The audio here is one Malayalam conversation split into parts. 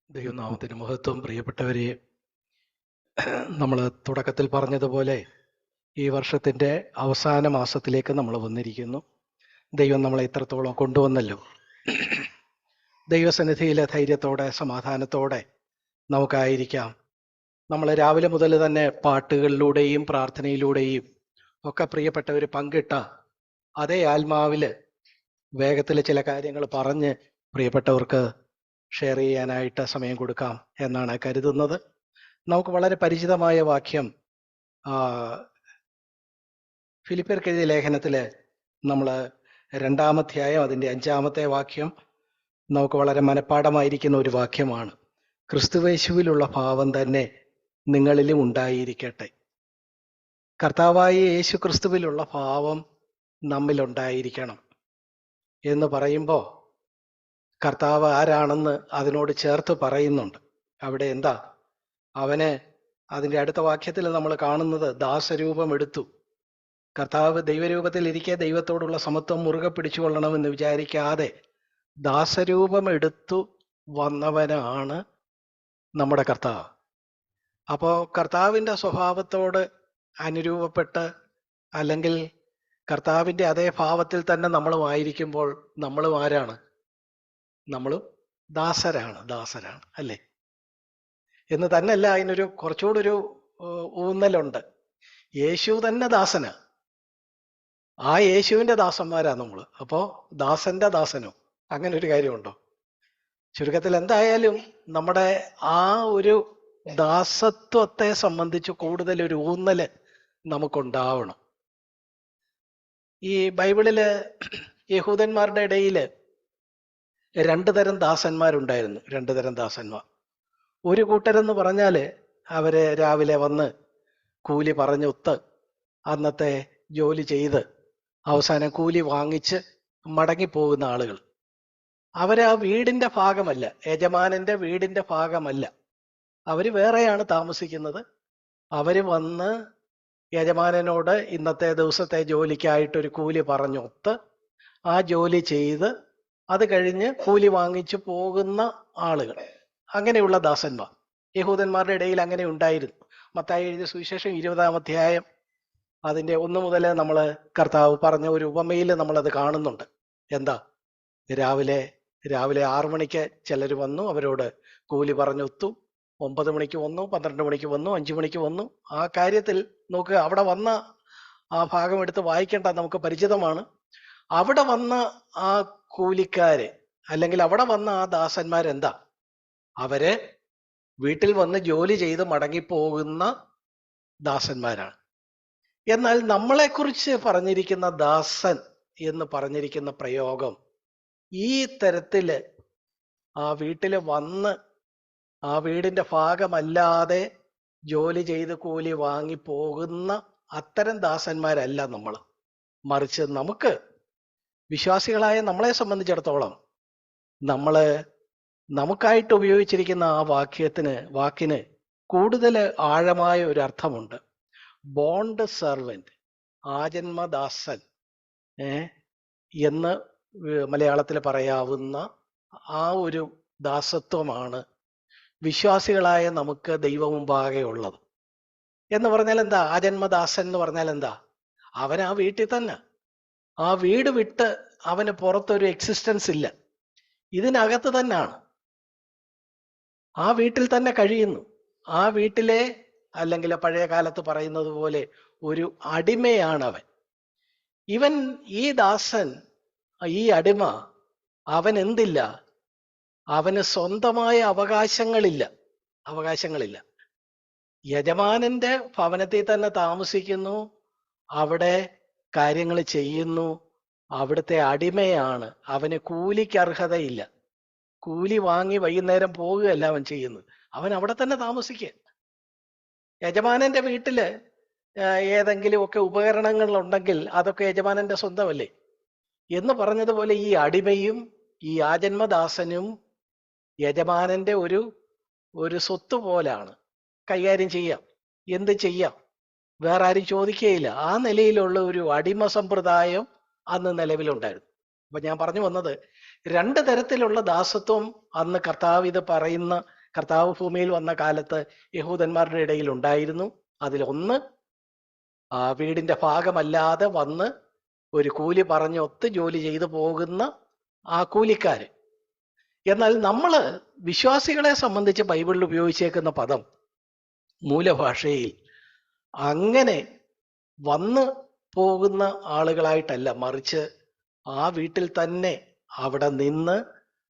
ദൈവനാമത്തിന് മഹത്വം. പ്രിയപ്പെട്ടവരെ, നമ്മൾ തുടക്കത്തിൽ പറഞ്ഞതുപോലെ ഈ വർഷത്തിൻ്റെ അവസാന മാസത്തിലേക്ക് നമ്മൾ വന്നിരിക്കുന്നു. ദൈവം നമ്മളെ ഇത്രത്തോളം കൊണ്ടുവന്നല്ലോ. ദൈവസന്നിധിയിലെ ധൈര്യത്തോടെ സമാധാനത്തോടെ നമുക്കായിരിക്കാം. നമ്മൾ രാവിലെ മുതൽ തന്നെ പാട്ടുകളിലൂടെയും പ്രാർത്ഥനയിലൂടെയും ഒക്കെ പ്രിയപ്പെട്ടവർ പങ്കിട്ട അതേ ആത്മാവിൽ വേഗത്തിൽ ചില കാര്യങ്ങൾ പറഞ്ഞ് പ്രിയപ്പെട്ടവർക്ക് ഷെയർ ചെയ്യാനായിട്ട് സമയം കൊടുക്കാം എന്നാണ് കരുതുന്നത്. നമുക്ക് വളരെ പരിചിതമായ വാക്യം ഫിലിപ്പിയർക്ക് എഴുതിയ ലേഖനത്തിൽ നമ്മൾ 2-ാം അധ്യായം അതിൻ്റെ 5-ാമത്തെ വാക്യം നമുക്ക് വളരെ മനഃപ്പാഠമായിരിക്കുന്ന ഒരു വാക്യമാണ്. ക്രിസ്തുവേശുവിലുള്ള ഭാവം തന്നെ നിങ്ങളിലും ഉണ്ടായിരിക്കട്ടെ. കർത്താവായ യേശു ക്രിസ്തുവിലുള്ള ഭാവം നമ്മിലുണ്ടായിരിക്കണം എന്ന് പറയുമ്പോൾ കർത്താവ് ആരാണെന്ന് അതിനോട് ചേർത്ത് പറയുന്നുണ്ട്. അവിടെ എന്താ? അവന് അതിൻ്റെ അടുത്ത വാക്യത്തിൽ നമ്മൾ കാണുന്നത് ദാസരൂപം എടുത്തു. കർത്താവ് ദൈവരൂപത്തിൽ ഇരിക്കെ ദൈവത്തോടുള്ള സമത്വം മുറുകെ പിടിച്ചുകൊള്ളണമെന്ന് വിചാരിക്കാതെ ദാസരൂപം എടുത്തു വന്നവനാണ് നമ്മുടെ കർത്താവ്. അപ്പോൾ കർത്താവിൻ്റെ സ്വഭാവത്തോട് അനുരൂപപ്പെട്ട് അല്ലെങ്കിൽ കർത്താവിൻ്റെ അതേ ഭാവത്തിൽ തന്നെ നമ്മളും ആയിരിക്കുമ്പോൾ നമ്മളും ആരാണ്? നമ്മളും ദാസരാണ് അല്ലേ? എന്ന് തന്നെയല്ല, അതിനൊരു കുറച്ചുകൂടൊരു ഊന്നലുണ്ട്. യേശു തന്നെ ദാസനാ. ആ യേശുവിൻ്റെ ദാസന്മാരാ നമ്മൾ. അപ്പോൾ ദാസന്റെ ദാസനോ അങ്ങനെ ഒരു കാര്യമുണ്ടോ? ചുരുക്കത്തിൽ എന്തായാലും നമ്മുടെ ആ ഒരു ദാസത്വത്തെ സംബന്ധിച്ച് കൂടുതൽ ഒരു ഊന്നല് നമുക്കുണ്ടാവണം. ഈ ബൈബിളില് യഹൂദന്മാരുടെ ഇടയിൽ 2 തരം ദാസന്മാരുണ്ടായിരുന്നു. 2 തരം ദാസന്മാർ. ഒരു കൂട്ടരെന്ന് പറഞ്ഞാൽ അവര് രാവിലെ വന്ന് കൂലി പറഞ്ഞൊത്ത് അന്നത്തെ ജോലി ചെയ്ത് അവസാനം കൂലി വാങ്ങിച്ച് മടങ്ങിപ്പോകുന്ന ആളുകൾ. അവര് ആ വീടിന്റെ ഭാഗമല്ല, യജമാനന്റെ വീടിന്റെ ഭാഗമല്ല. അവര് വേറെയാണ് താമസിക്കുന്നത്. അവര് വന്ന് യജമാനനോട് ഇന്നത്തെ ദിവസത്തെ ജോലിക്കായിട്ടൊരു കൂലി പറഞ്ഞൊത്ത് ആ ജോലി ചെയ്ത് അത് കഴിഞ്ഞ് കൂലി വാങ്ങിച്ചു പോകുന്ന ആളുകൾ. അങ്ങനെയുള്ള ദാസന്മാർ യഹൂദന്മാരുടെ ഇടയിൽ അങ്ങനെ ഉണ്ടായിരുന്നു. മത്തായി എഴുതിയ സുവിശേഷം 20-ാം അധ്യായം അതിൻ്റെ 1 മുതൽ നമ്മൾ കർത്താവ് പറഞ്ഞ ഒരു ഉപമയിൽ നമ്മളത് കാണുന്നുണ്ട്. എന്താ? രാവിലെ 6 മണിക്ക് ചിലർ വന്നു, അവരോട് കൂലി പറഞ്ഞൊത്തു. 9 മണിക്ക് വന്നു, 12 മണിക്ക് വന്നു, 5 മണിക്ക് വന്നു. ആ കാര്യത്തിൽ നോക്കുക, അവിടെ വന്ന ആ ഭാഗം എടുത്ത് വായിക്കേണ്ട, നമുക്ക് പരിചിതമാണ്. അവിടെ വന്ന ആ കൂലിക്കാര് അല്ലെങ്കിൽ അവിടെ വന്ന ആ ദാസന്മാരെന്താ? അവര് വീട്ടിൽ വന്ന് ജോലി ചെയ്ത് മടങ്ങിപ്പോകുന്ന ദാസന്മാരാണ്. എന്നാൽ നമ്മളെക്കുറിച്ച് പറഞ്ഞിരിക്കുന്ന ദാസൻ എന്ന് പറഞ്ഞിരിക്കുന്ന പ്രയോഗം ഈ തരത്തില് ആ വീട്ടിൽ വന്ന് ആ വീടിന്റെ ഭാഗമല്ലാതെ ജോലി ചെയ്ത് കൂലി വാങ്ങി പോകുന്ന അത്തരം ദാസന്മാരല്ല നമ്മൾ. മറിച്ച് നമുക്ക് വിശ്വാസികളായ നമ്മളെ സംബന്ധിച്ചിടത്തോളം നമുക്കായിട്ട് ഉപയോഗിച്ചിരിക്കുന്ന ആ വാക്കിന് കൂടുതൽ ആഴമായ ഒരു അർത്ഥമുണ്ട്. ബോണ്ട് സെർവന്റ്, ആജന്മദാസൻ എന്ന് മലയാളത്തിൽ പറയാവുന്ന ആ ഒരു ദാസത്വമാണ് വിശ്വാസികളായ നമുക്ക് ദൈവം മുമ്പാകെ ഉള്ളത്. എന്ന് പറഞ്ഞാൽ എന്താ? ആജന്മദാസൻ എന്ന് പറഞ്ഞാൽ എന്താ? അവൻ ആ വീട്ടിൽ തന്നെ, ആ വീട് വിട്ട് അവന് പുറത്തൊരു എക്സിസ്റ്റൻസ് ഇല്ല. ഇതിനകത്ത് തന്നെയാണ്, ആ വീട്ടിൽ തന്നെ കഴിയുന്നു. ആ വീട്ടിലെ അല്ലെങ്കിൽ പഴയ കാലത്ത് പറയുന്നത് പോലെ ഒരു അടിമയാണ് അവൻ. ഈ ദാസൻ, ഈ അടിമ, അവൻ എന്തില്ല? അവന് സ്വന്തമായ അവകാശങ്ങളില്ല. യജമാനന്റെ ഭവനത്തിൽ തന്നെ താമസിക്കുന്നു, അവിടെ കാര്യങ്ങൾ ചെയ്യുന്നു, അവിടുത്തെ അടിമയാണ്. അവന് കൂലിക്ക് അർഹതയില്ല. കൂലി വാങ്ങി വൈകുന്നേരം പോകുകയല്ല അവൻ ചെയ്യുന്നത്. അവൻ അവിടെ തന്നെ താമസിക്കുക. യജമാനന്റെ വീട്ടില് ഏതെങ്കിലും ഒക്കെ ഉപകരണങ്ങൾ ഉണ്ടെങ്കിൽ അതൊക്കെ യജമാനന്റെ സ്വന്തമല്ലേ? എന്ന് പറഞ്ഞതുപോലെ ഈ അടിമയും ഈ ആജന്മദാസനും യജമാനന്റെ ഒരു സ്വത്ത് പോലാണ്. കൈകാര്യം ചെയ്യാം, എന്ത് ചെയ്യാം, വേറെ ആരും ചോദിക്കുകയില്ല. ആ നിലയിലുള്ള ഒരു അടിമ സമ്പ്രദായം അന്ന് നിലവിലുണ്ടായിരുന്നു. അപ്പൊ ഞാൻ പറഞ്ഞു വന്നത്, 2 തരത്തിലുള്ള ദാസത്വം അന്ന് കർത്താവ് ഇത് പറയുന്ന കർത്താവ് ഭൂമിയിൽ വന്ന കാലത്ത് യഹൂദന്മാരുടെ ഇടയിൽ ഉണ്ടായിരുന്നു. അതിലൊന്ന് വീടിന്റെ ഭാഗമല്ലാതെ വന്ന് ഒരു കൂലി പറഞ്ഞ് ഒത്ത് ജോലി ചെയ്തു പോകുന്ന ആ കൂലിക്കാര്. എന്നാൽ നമ്മള് വിശ്വാസികളെ സംബന്ധിച്ച് ബൈബിളിൽ ഉപയോഗിച്ചേക്കുന്ന പദം മൂലഭാഷയിൽ അങ്ങനെ വന്ന് പോകുന്ന ആളുകളായിട്ടല്ല, മറിച്ച് ആ വീട്ടിൽ തന്നെ അവിടെ നിന്ന്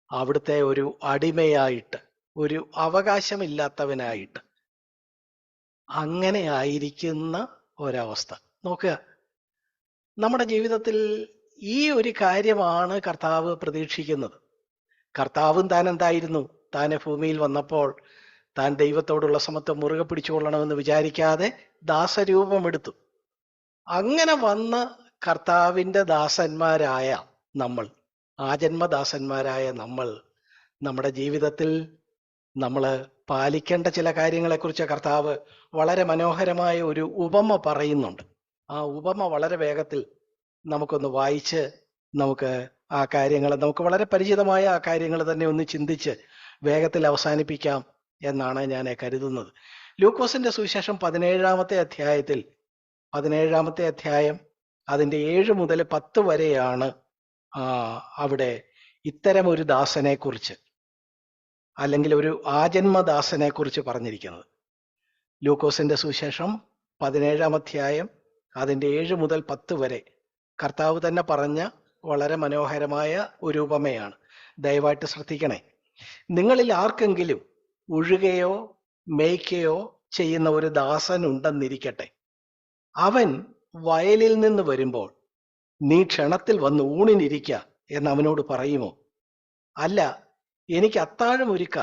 അവിടുത്തെ ഒരു അടിമയായിട്ട്, ഒരു അവകാശമില്ലാത്തവനായിട്ട് അങ്ങനെ ആയിരിക്കുന്ന ഒരവസ്ഥ. നോക്കുക, നമ്മുടെ ജീവിതത്തിൽ ഈ ഒരു കാര്യമാണ് കർത്താവ് പ്രതീക്ഷിക്കുന്നത്. കർത്താവും താൻ എന്തായിരുന്നു? താൻ ഭൂമിയിൽ വന്നപ്പോൾ താൻ ദൈവത്തോടുള്ള സമത്വം മുറുകെ പിടിച്ചുകൊള്ളണമെന്ന് വിചാരിക്കാതെ ദാസരൂപമെടുത്തു. അങ്ങനെ വന്ന കർത്താവിൻ്റെ ദാസന്മാരായ നമ്മൾ, ആജന്മദാസന്മാരായ നമ്മൾ, നമ്മുടെ ജീവിതത്തിൽ നമ്മൾ പാലിക്കേണ്ട ചില കാര്യങ്ങളെക്കുറിച്ച് കർത്താവ് വളരെ മനോഹരമായ ഒരു ഉപമ പറയുന്നുണ്ട്. ആ ഉപമ വളരെ വേഗത്തിൽ നമുക്കൊന്ന് വായിച്ച് നമുക്ക് ആ കാര്യങ്ങൾ, നമുക്ക് വളരെ പരിചിതമായ ആ കാര്യങ്ങൾ തന്നെ ഒന്ന് ചിന്തിച്ച് വേഗത്തിൽ അവസാനിപ്പിക്കാം എന്നാണ് ഞാൻ കരുതുന്നത്. ലൂക്കോസിന്റെ സുവിശേഷം 17-ാമത്തെ അധ്യായം അതിൻ്റെ 7 മുതൽ 10 വരെയാണ് അവിടെ ഇത്തരം ഒരു ദാസനെ കുറിച്ച്, അല്ലെങ്കിൽ ഒരു ആജന്മദാസനെ കുറിച്ച് പറഞ്ഞിരിക്കുന്നത്. ലൂക്കോസിന്റെ സുവിശേഷം 17-ാം അധ്യായം അതിൻ്റെ 7 മുതൽ 10 വരെ കർത്താവ് തന്നെ പറഞ്ഞ വളരെ മനോഹരമായ ഒരു ഉപമയാണ്. ദയവായിട്ട് ശ്രദ്ധിക്കണേ. നിങ്ങളിൽ ആർക്കെങ്കിലും ഉഴുകയോ മേയ്ക്കുകയോ ചെയ്യുന്ന ഒരു ദാസൻ ഉണ്ടെന്നിരിക്കട്ടെ. അവൻ വയലിൽ നിന്ന് വരുമ്പോൾ നീ ക്ഷണത്തിൽ വന്ന് ഊണിനിരിക്ക എന്ന് അവനോട് പറയുമോ? അല്ല, എനിക്ക് അത്താഴം ഒരുക്ക,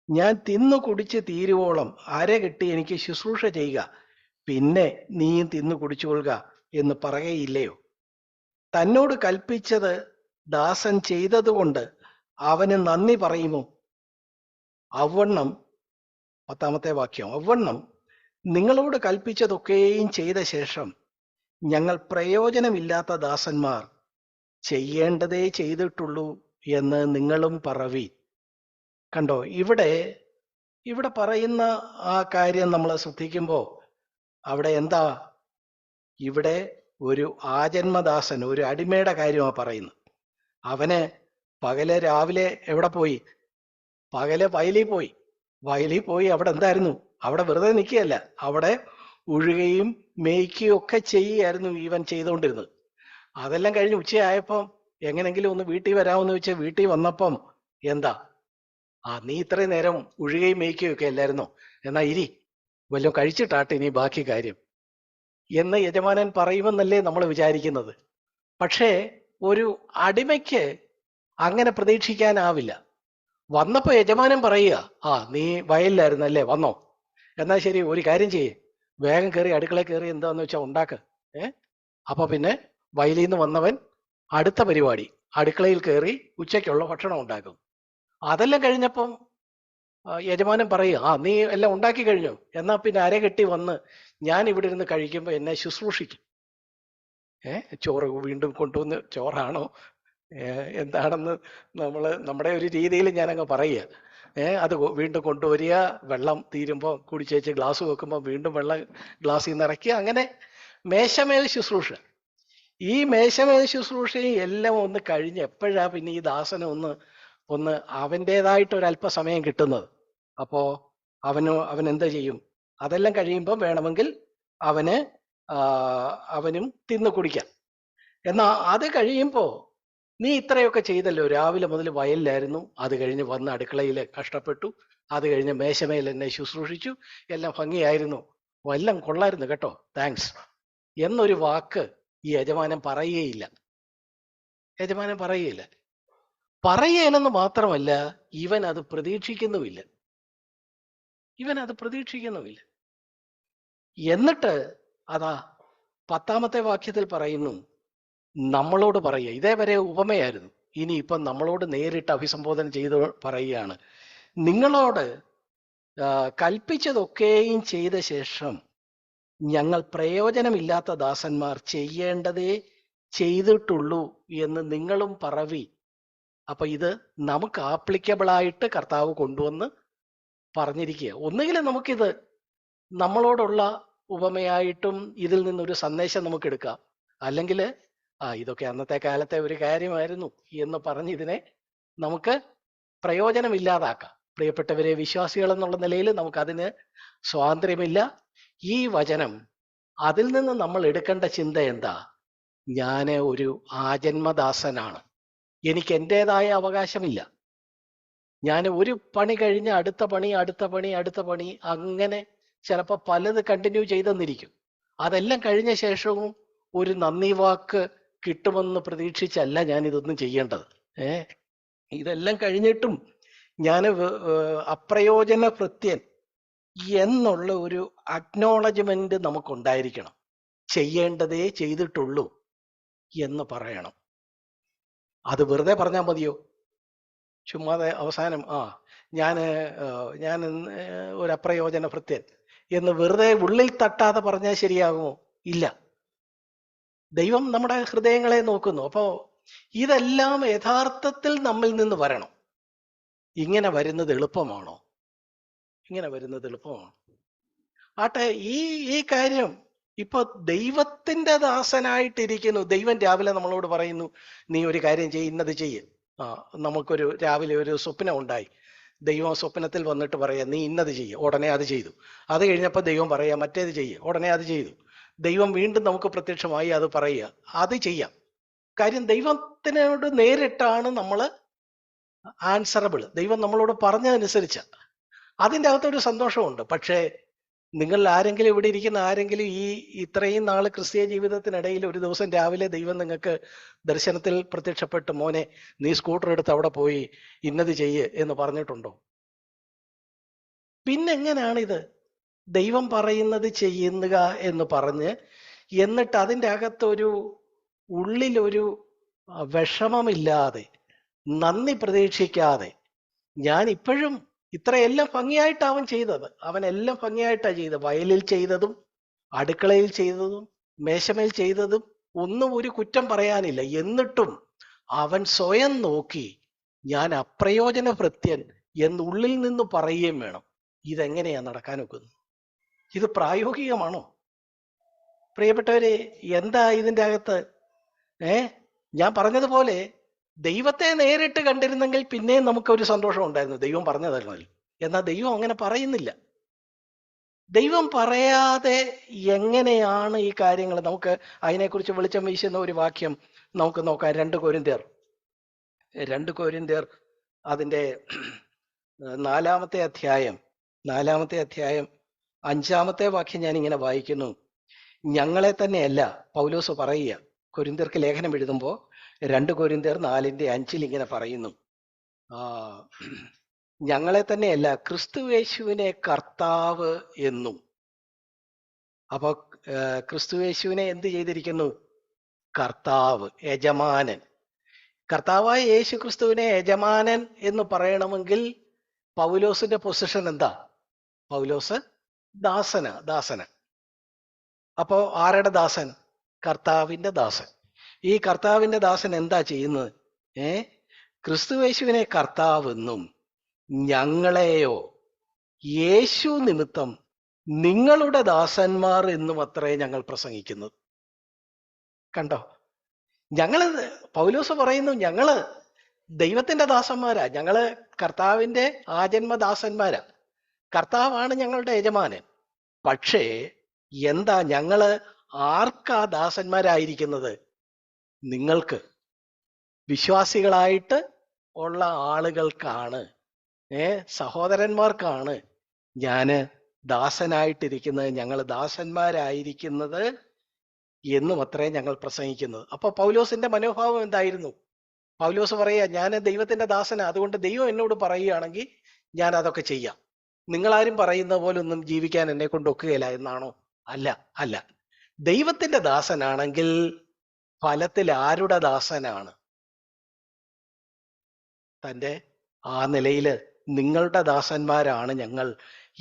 ഞാൻ തിന്നു കുടിച്ച് തീരുവോളം അര കെട്ടി എനിക്ക് ശുശ്രൂഷ ചെയ്യുക, പിന്നെ നീയും തിന്നു കുടിച്ചുകൊള്ളുക എന്ന് പറയുകയില്ലയോ? തന്നോട് കൽപ്പിച്ചത് ദാസൻ ചെയ്തതുകൊണ്ട് അവന് നന്ദി പറയുമോ? അവണ്ണം 10-ാമത്തെ വാക്യം, അവണ്ണം നിങ്ങളോട് കൽപ്പിച്ചതൊക്കെയും ചെയ്ത ശേഷം ഞങ്ങൾ പ്രയോജനമില്ലാത്ത ദാസന്മാർ, ചെയ്യേണ്ടതേ ചെയ്തിട്ടുള്ളൂ എന്ന് നിങ്ങളും പറവി. കണ്ടോ, ഇവിടെ പറയുന്ന ആ കാര്യം നമ്മൾ ശ്രദ്ധിക്കുമ്പോൾ അവിടെ എന്താ? ഇവിടെ ഒരു ആജന്മദാസൻ, ഒരു അടിമയുടെ കാര്യമാണ് പറയുന്നത്. അവന് പകല് രാവിലെ എവിടെ പോയി? പകല് വയലിൽ പോയി അവിടെ എന്തായിരുന്നു? അവിടെ വെറുതെ നിൽക്കുകയല്ല, അവിടെ ഉഴുകയും മേയ്ക്കുകയും ഒക്കെ ചെയ്യുകയായിരുന്നു ഇവൻ ചെയ്തുകൊണ്ടിരുന്നത്. അതെല്ലാം കഴിഞ്ഞ് ഉച്ചയായപ്പം എങ്ങനെങ്കിലും ഒന്ന് വീട്ടിൽ വരാമെന്ന് വെച്ചാൽ വീട്ടിൽ വന്നപ്പം എന്താ? നീ ഇത്രയും നേരം ഉഴുകയും മേയ്ക്കുകയും ഒക്കെ അല്ലായിരുന്നോ? എന്നാ ഇരി, വല്ലതും കഴിച്ചിട്ടാട്ടെ ഇനി ബാക്കി കാര്യം എന്ന് യജമാനൻ പറയുമെന്നല്ലേ നമ്മൾ വിചാരിക്കുന്നത്. പക്ഷേ ഒരു അടിമയ്ക്ക് അങ്ങനെ പ്രതീക്ഷിക്കാനാവില്ല. വന്നപ്പോ യജമാനൻ പറയുക, നീ വയലിലായിരുന്നല്ലേ, വന്നോ? എന്നാ ശരി, ഒരു കാര്യം ചെയ്യേ, വേഗം കയറി അടുക്കളയിൽ കയറി എന്താന്ന് വെച്ചാൽ ഉണ്ടാക്ക്. അപ്പൊ പിന്നെ വയലിൽ നിന്ന് വന്നവൻ അടുത്ത പരിപാടി, അടുക്കളയിൽ കയറി ഉച്ചയ്ക്കുള്ള ഭക്ഷണം ഉണ്ടാക്കും. അതെല്ലാം കഴിഞ്ഞപ്പം യജമാനൻ പറയുക, നീ എല്ലാം ഉണ്ടാക്കി കഴിഞ്ഞോ? എന്നാ പിന്നെ അര കെട്ടി വന്ന് ഞാൻ ഇവിടെ ഇരുന്ന് കഴിക്കുമ്പോൾ എന്നെ ശുശ്രൂഷിക്കും. ചോറ് വീണ്ടും കൊണ്ടുവന്ന്, ചോറാണോ എന്താണെന്ന് നമ്മുടെ ഒരു രീതിയിൽ ഞാനങ്ങ് പറയുക. അത് വീണ്ടും കൊണ്ടുവരിക, വെള്ളം തീരുമ്പോൾ കുടിച്ചേച്ച് ഗ്ലാസ് വെക്കുമ്പോൾ വീണ്ടും വെള്ളം ഗ്ലാസ്സിൽ നിന്ന് ഇറക്കുക. അങ്ങനെ മേശമേൽ ശുശ്രൂഷ. ഈ മേശമേൽ ശുശ്രൂഷയും എല്ലാം ഒന്ന് കഴിഞ്ഞ് എപ്പോഴാ പിന്നെ ഈ ദാസന് ഒന്ന് അവൻ്റേതായിട്ടൊരല്പസമയം കിട്ടുന്നത്? അപ്പോ അവൻ എന്താ ചെയ്യും? അതെല്ലാം കഴിയുമ്പോൾ വേണമെങ്കിൽ അവനും തിന്നു കുടിക്കാം. എന്നാ അത് കഴിയുമ്പോൾ നീ ഇത്രയൊക്കെ ചെയ്തല്ലോ, രാവിലെ മുതൽ വയലിലായിരുന്നു, അത് കഴിഞ്ഞ് വന്ന് അടുക്കളയിൽ കഷ്ടപ്പെട്ടു, അത് കഴിഞ്ഞ് മേശമേൽ എന്നെ ശുശ്രൂഷിച്ചു, എല്ലാം ഭംഗിയായിരുന്നു, എല്ലാം കൊള്ളായിരുന്നു കേട്ടോ, താങ്ക്സ് എന്നൊരു വാക്ക് ഈ യജമാനൻ പറയുകയില്ല. പറയുകയില്ലെന്ന് മാത്രമല്ല, ഇവൻ അത് പ്രതീക്ഷിക്കുന്നുമില്ല. എന്നിട്ട് അതാ 10-ാമത്തെ വാക്യത്തിൽ പറയുന്നു, നമ്മളോട് പറയുക. ഇതേവരെ ഉപമയായിരുന്നു, ഇനി ഇപ്പം നമ്മളോട് നേരിട്ട് അഭിസംബോധന ചെയ്ത് പറയുകയാണ്. നിങ്ങളോട് കൽപ്പിച്ചതൊക്കെയും ചെയ്ത ശേഷം ഞങ്ങൾ പ്രയോജനമില്ലാത്ത ദാസന്മാർ, ചെയ്യേണ്ടതേ ചെയ്തിട്ടുള്ളൂ എന്ന് നിങ്ങളും പറവി. അപ്പൊ ഇത് നമുക്ക് ആപ്ലിക്കബിളായിട്ട് കർത്താവ് കൊണ്ടുവന്ന് പറഞ്ഞിരിക്കുക. ഒന്നുകിൽ നമുക്കിത് നമ്മളോടുള്ള ഉപമയായിട്ടും ഇതിൽ നിന്നൊരു സന്ദേശം നമുക്ക് എടുക്കാം, അല്ലെങ്കിൽ ഇതൊക്കെ അന്നത്തെ കാലത്തെ ഒരു കാര്യമായിരുന്നു എന്ന് പറഞ്ഞ് ഇതിനെ നമുക്ക് പ്രയോജനമില്ലാതാക്കാം. പ്രിയപ്പെട്ടവരെ, വിശ്വാസികൾ എന്നുള്ള നിലയിൽ നമുക്കതിന് സ്വാതന്ത്ര്യമില്ല. ഈ വചനം, അതിൽ നിന്ന് നമ്മൾ എടുക്കേണ്ട ചിന്ത എന്താ? ഞാൻ ഒരു ആജന്മദാസനാണ്, എനിക്ക് എൻ്റെതായ അവകാശമില്ല. ഞാൻ ഒരു പണി കഴിഞ്ഞ് അടുത്ത പണി, അടുത്ത പണി, അടുത്ത പണി, അങ്ങനെ ചിലപ്പോൾ പലത് കണ്ടിന്യൂ ചെയ്തെന്നിരിക്കും. അതെല്ലാം കഴിഞ്ഞ ശേഷവും ഒരു നന്ദി വാക്ക് കിട്ടുമെന്ന് പ്രതീക്ഷിച്ചല്ല ഞാൻ ഇതൊന്നും ചെയ്യേണ്ടത്. ഇതെല്ലാം കഴിഞ്ഞിട്ടും ഞാൻ അപ്രയോജന ഭൃത്യൻ എന്നുള്ള ഒരു അക്നോളജ്മെന്റ് നമുക്കുണ്ടായിരിക്കണം. ചെയ്യേണ്ടതേ ചെയ്തിട്ടുള്ളൂ എന്ന് പറയണം. അത് വെറുതെ പറഞ്ഞാൽ മതിയോ? ചുമ്മാതെ അവസാനം ഞാൻ ഒരു അപ്രയോജന ഭൃത്യൻ എന്ന് വെറുതെ ഉള്ളിൽ തട്ടാതെ പറഞ്ഞാൽ ശരിയാകുമോ? ഇല്ല. ദൈവം നമ്മുടെ ഹൃദയങ്ങളെ നോക്കുന്നു. അപ്പോ ഇതെല്ലാം യഥാർത്ഥത്തിൽ നമ്മിൽ നിന്ന് വരണം. ഇങ്ങനെ വരുന്നത് എളുപ്പമാണോ? ഇങ്ങനെ വരുന്നത് എളുപ്പമാണോ? ആട്ടെ, ഈ കാര്യം ഇപ്പൊ ദൈവത്തിന്റെ ദാസനായിട്ടിരിക്കുന്നു. ദൈവം രാവിലെ നമ്മളോട് പറയുന്നു, നീ ഒരു കാര്യം ചെയ്യ്, ഇന്നത് ചെയ്യ്. നമുക്കൊരു രാവിലെ ഒരു സ്വപ്നം ഉണ്ടായി. ദൈവം സ്വപ്നത്തിൽ വന്നിട്ട് പറയാ, നീ ഇന്നത് ചെയ്യ്, ഉടനെ അത് ചെയ്തു. അത് കഴിഞ്ഞപ്പോൾ ദൈവം പറയാ, മറ്റേത് ചെയ്യ്, ഉടനെ അത് ചെയ്തു. ദൈവം വീണ്ടും നമുക്ക് പ്രത്യക്ഷമായി അത് പറയുക, അത് ചെയ്യാം. കാര്യം ദൈവത്തിനോട് നേരിട്ടാണ് നമ്മൾ ആൻസറബിൾ. ദൈവം നമ്മളോട് പറഞ്ഞതനുസരിച്ച് അതിൻ്റെ അകത്തൊരു സന്തോഷമുണ്ട്. പക്ഷേ നിങ്ങളിൽ ആരെങ്കിലും, ഇവിടെ ഇരിക്കുന്ന ആരെങ്കിലും ഇത്രയും നാൾ ക്രിസ്തീയ ജീവിതത്തിനിടയിൽ ഒരു ദിവസം രാവിലെ ദൈവം നിങ്ങൾക്ക് ദർശനത്തിൽ പ്രത്യക്ഷപ്പെട്ട്, മോനെ നീ സ്കൂട്ടർ എടുത്ത് അവിടെ പോയി ഇന്നത് ചെയ്യ് എന്ന് പറഞ്ഞിട്ടുണ്ടോ? പിന്നെങ്ങനെയാണിത് ദൈവം പറയുന്നത് ചെയ്യുക എന്ന് പറഞ്ഞ്, എന്നിട്ട് അതിൻ്റെ അകത്തൊരു ഉള്ളിലൊരു വിഷമമില്ലാതെ, നന്ദി പ്രതീക്ഷിക്കാതെ, ഞാൻ ഇപ്പോഴും ഇത്രയെല്ലാം ഭംഗിയായിട്ടാണ് അവൻ ചെയ്തത്, അവനെല്ലാം ഭംഗിയായിട്ടാണ് ചെയ്തത്. വയലിൽ ചെയ്തതും അടുക്കളയിൽ ചെയ്തതും മേശമേൽ ചെയ്തതും ഒന്നും ഒരു കുറ്റം പറയാനില്ല. എന്നിട്ടും അവൻ സ്വയം നോക്കി ഞാൻ അപ്രയോജന ഭൃത്യൻ എന്നുള്ളിൽ നിന്ന് പറയുകയും വേണം. ഇതെങ്ങനെയാ നടക്കാൻ ഒക്കുന്നത്? ഇത് പ്രായോഗികമാണോ? പ്രിയപ്പെട്ടവരെ, എന്താ ഇതിൻ്റെ അകത്ത്? ഞാൻ പറഞ്ഞതുപോലെ ദൈവത്തെ നേരിട്ട് കണ്ടിരുന്നെങ്കിൽ പിന്നെയും നമുക്കൊരു സന്തോഷം ഉണ്ടായിരുന്നു, ദൈവം പറഞ്ഞു തരണമല്ലോ. എന്നാൽ ദൈവം അങ്ങനെ പറയുന്നില്ല. ദൈവം പറയാതെ എങ്ങനെയാണ് ഈ കാര്യങ്ങൾ? നമുക്ക് അതിനെക്കുറിച്ച് വെളിച്ചം വീശുന്ന ഒരു വാക്യം നമുക്ക് നോക്കാം. 2 കൊരിന്ത്യർ അതിൻ്റെ 4-ാമത്തെ അധ്യായം 5-ാമത്തെ വാക്യം ഞാനിങ്ങനെ വായിക്കുന്നു. ഞങ്ങളെ തന്നെയല്ല, പൗലോസ് പറയുക, കൊരിന്ത്യർക്ക് ലേഖനം എഴുതുമ്പോൾ 2 കൊരിന്ത്യർ 4:5 ഇങ്ങനെ പറയുന്നു, ഞങ്ങളെ തന്നെയല്ല ക്രിസ്തുയേശുവിനെ കർത്താവ് എന്നും. അപ്പൊ ക്രിസ്തുയേശുവിനെ എന്ത് ചെയ്തിരിക്കുന്നു? കർത്താവ്, യജമാനൻ. കർത്താവായ യേശു ക്രിസ്തുവിനെ യജമാനൻ എന്ന് പറയണമെങ്കിൽ പൗലോസിന്റെ പൊസിഷൻ എന്താ? പൗലോസ് ദാസന. അപ്പോ ആരുടെ ദാസൻ? കർത്താവിന്റെ ദാസൻ. ഈ കർത്താവിന്റെ ദാസൻ എന്താ ചെയ്യുന്നത്? ക്രിസ്തുയേശുവിനെ കർത്താവെന്നും ഞങ്ങളെയോ യേശു നിമിത്തം നിങ്ങളുടെ ദാസന്മാർ എന്നും അത്രേ ഞങ്ങൾ പ്രസംഗിക്കുന്നത്. കണ്ടോ? പൗലോസ് പറയുന്നു, ഞങ്ങള് ദൈവത്തിന്റെ ദാസന്മാരാ, ഞങ്ങള് കർത്താവിന്റെ ആജന്മദാസന്മാരാ, കർത്താവാണ് ഞങ്ങളുടെ യജമാനൻ. പക്ഷേ എന്താ, ഞങ്ങള് ആർക്കാ ദാസന്മാരായിരിക്കുന്നത്? നിങ്ങൾക്ക്, വിശ്വാസികളായിട്ട് ഉള്ള ആളുകൾക്കാണ്, സഹോദരന്മാർക്കാണ് ഞാന് ദാസനായിട്ടിരിക്കുന്നത്, ഞങ്ങൾ ദാസന്മാരായിരിക്കുന്നത് എന്നും അത്രേ ഞങ്ങൾ പ്രസംഗിക്കുന്നത്. അപ്പൊ പൗലോസിന്റെ മനോഭാവം എന്തായിരുന്നു? പൗലോസ് പറയാ, ഞാൻ ദൈവത്തിന്റെ ദാസന, അതുകൊണ്ട് ദൈവം എന്നോട് പറയുകയാണെങ്കിൽ ഞാൻ അതൊക്കെ ചെയ്യാം. നിങ്ങളാരും പറയുന്ന പോലെ ഒന്നും ജീവിക്കാൻ എന്നെ കൊണ്ട് ഒക്കുകയില്ല എന്നാണോ? അല്ല. ദൈവത്തിന്റെ ദാസനാണെങ്കിൽ ഫലത്തിൽ ആരുടെ ദാസനാണ്? തൻ്റെ ആ നിലയിൽ നിങ്ങളുടെ ദാസന്മാരാണ് ഞങ്ങൾ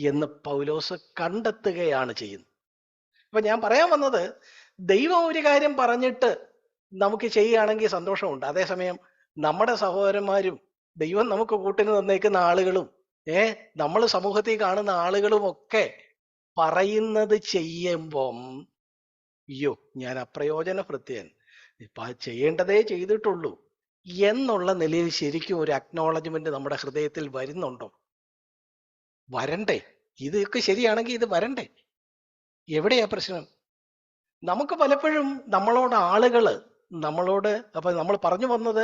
എന്ന് പൗലോസ് കണ്ടെത്തുകയാണ് ചെയ്യുന്നത്. അപ്പൊ ഞാൻ പറയാൻ വന്നത്, ദൈവം ഒരു കാര്യം പറഞ്ഞിട്ട് നമുക്ക് ചെയ്യുകയാണെങ്കിൽ സന്തോഷമുണ്ട്. അതേസമയം നമ്മുടെ സഹോദരന്മാരും ദൈവം നമുക്ക് കൂട്ടിന് തന്നേക്കുന്ന ആളുകളും നമ്മൾ സമൂഹത്തിൽ കാണുന്ന ആളുകളും ഒക്കെ പറയുന്നത് ചെയ്യുമ്പം അയ്യോ ഞാൻ അപ്രയോജനപ്രത്യൻ, ചെയ്യേണ്ടതേ ചെയ്തിട്ടുള്ളൂ എന്നുള്ള നിലയിൽ ശരിക്കും ഒരു അക്നോളജ്മെന്റ് നമ്മുടെ ഹൃദയത്തിൽ വരുന്നുണ്ടോ? വരണ്ടേ? ഇതൊക്കെ ശരിയാണെങ്കിൽ ഇത് വരണ്ടേ? എവിടെയാ പ്രശ്നം? നമുക്ക് പലപ്പോഴും നമ്മളോട് അപ്പൊ നമ്മൾ പറഞ്ഞു വന്നത്,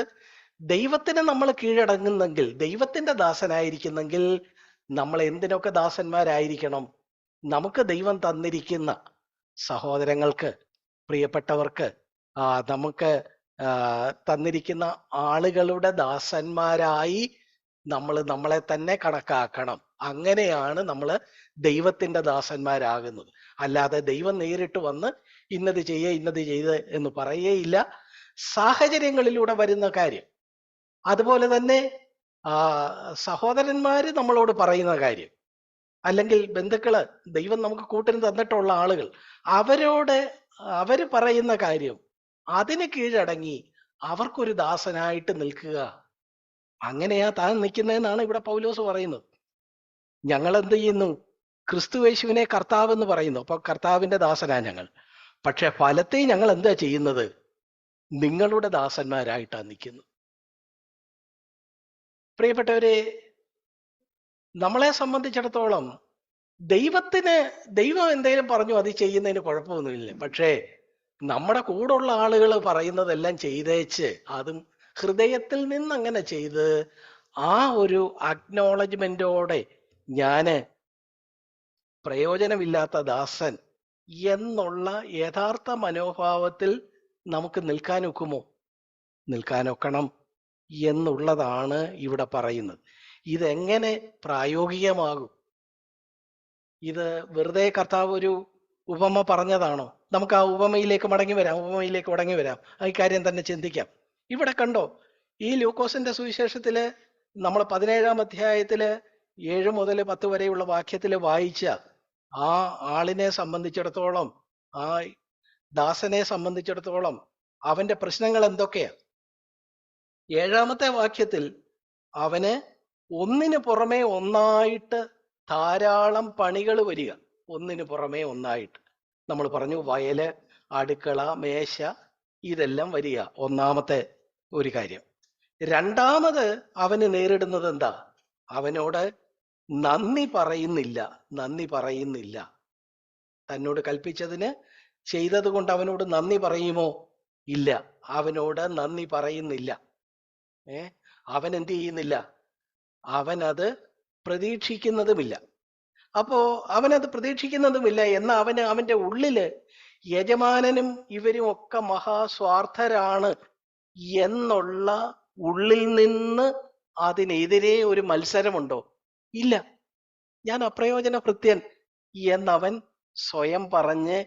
ദൈവത്തിന് നമ്മൾ കീഴടങ്ങുന്നെങ്കിൽ, ദൈവത്തിന്റെ ദാസനായിരിക്കുന്നെങ്കിൽ നമ്മൾ എന്തിനൊക്കെ ദാസന്മാരായിരിക്കണം? നമുക്ക് ദൈവം തന്നിരിക്കുന്ന സഹോദരങ്ങൾക്ക്, പ്രിയപ്പെട്ടവർക്ക്, നമുക്ക് തന്നിരിക്കുന്ന ആളുകളുടെ ദാസന്മാരായി നമ്മൾ നമ്മളെ തന്നെ കണക്കാക്കണം. അങ്ങനെയാണ് നമ്മൾ ദൈവത്തിന്റെ ദാസന്മാരാകുന്നത്. അല്ലാതെ ദൈവം നേരിട്ട് വന്ന് ഇന്നത് ചെയ്ത് എന്ന് പറയേയില്ല. സാഹചര്യങ്ങളിലൂടെ വരുന്ന കാര്യം, അതുപോലെ തന്നെ സഹോദരന്മാര് നമ്മളോട് പറയുന്ന കാര്യം, അല്ലെങ്കിൽ ബന്ധുക്കള്, ദൈവം നമുക്ക് കൂട്ടിന് തന്നിട്ടുള്ള ആളുകൾ, അവര് പറയുന്ന കാര്യം, അതിന് കീഴടങ്ങി അവർക്കൊരു ദാസനായിട്ട് നിൽക്കുക. അങ്ങനെയാ താൻ നിൽക്കുന്നതെന്നാണ് ഇവിടെ പൗലോസ് പറയുന്നത്. ഞങ്ങൾ എന്ത് ചെയ്യുന്നു? ക്രിസ്തുയേശുവിനെ കർത്താവ് എന്ന് പറയുന്നു. അപ്പൊ കർത്താവിന്റെ ദാസനാ ഞങ്ങൾ. പക്ഷെ ഫലത്തെ ഞങ്ങൾ എന്താ ചെയ്യുന്നത്? നിങ്ങളുടെ ദാസന്മാരായിട്ടാണ് നിൽക്കുന്നത്. പ്രിയപ്പെട്ടവരെ, നമ്മളെ സംബന്ധിച്ചിടത്തോളം ദൈവം എന്തെങ്കിലും പറഞ്ഞു അത് ചെയ്യുന്നതിന് കുഴപ്പമൊന്നുമില്ല. പക്ഷേ നമ്മുടെ കൂടുള്ള ആളുകൾ പറയുന്നതെല്ലാം ചെയ്തേച്ച്, അതും ഹൃദയത്തിൽ നിന്ന് അങ്ങനെ ചെയ്ത്, ആ ഒരു അക്നോളജ്മെന്റോടെ ഞാന് പ്രയോജനമില്ലാത്ത ദാസൻ എന്നുള്ള യഥാർത്ഥ മനോഭാവത്തിൽ നമുക്ക് നിൽക്കാനൊക്കുമോ? നിൽക്കാനൊക്കണം എന്നുള്ളതാണ് ഇവിടെ പറയുന്നത്. ഇതെങ്ങനെ പ്രായോഗികമാകും? ഇത് വെറുതെ കർത്താവ് ഒരു ഉപമ പറഞ്ഞതാണോ? നമുക്ക് ആ ഉപമയിലേക്ക് മടങ്ങി വരാം. ഈ കാര്യം തന്നെ ചിന്തിക്കാം. ഇവിടെ കണ്ടോ, ഈ ലൂക്കോസിന്റെ സുവിശേഷത്തില് നമ്മൾ 17-ാം അധ്യായത്തില് 7 മുതൽ 10 വരെയുള്ള വാക്യത്തിൽ വായിച്ച ആ ആളിനെ സംബന്ധിച്ചിടത്തോളം, ആ ദാസനെ സംബന്ധിച്ചിടത്തോളം അവന്റെ പ്രശ്നങ്ങൾ എന്തൊക്കെയാ? 7-ാമത്തെ വാക്യത്തിൽ അവന് ഒന്നിനു പുറമെ ഒന്നായിട്ട് ധാരാളം പണികൾ വരിക. ഒന്നിനു പുറമെ ഒന്നായിട്ട് നമ്മൾ പറഞ്ഞു, വയല്, അടുക്കള, മേശ, ഇതെല്ലാം വരിക. ഒന്നാമത്തെ ഒരു കാര്യം. രണ്ടാമത് അവന് നേരിടുന്നത് എന്താ? അവനോട് നന്ദി പറയുന്നില്ല. തന്നോട് കൽപ്പിച്ചതിന് ചെയ്തത് കൊണ്ട് അവനോട് നന്ദി പറയുമോ? ഇല്ല, അവനോട് നന്ദി പറയുന്നില്ല. അവൻ എന്ത് ചെയ്യുന്നില്ല? അവനത് പ്രതീക്ഷിക്കുന്നതുമില്ല. അപ്പോ അവനത് പ്രതീക്ഷിക്കുന്നതുമില്ല. എന്നാൽ അവന്റെ ഉള്ളില് യജമാനനും ഇവരും ഒക്കെ മഹാസ്വാർത്ഥരാണ് എന്നുള്ള ഉള്ളിൽ നിന്ന് അതിനെതിരെ ഒരു മത്സരമുണ്ടോ? ഇല്ല. ഞാൻ അപ്രയോജനഭൃത്യൻ എന്നവൻ സ്വയം പറഞ്ഞ്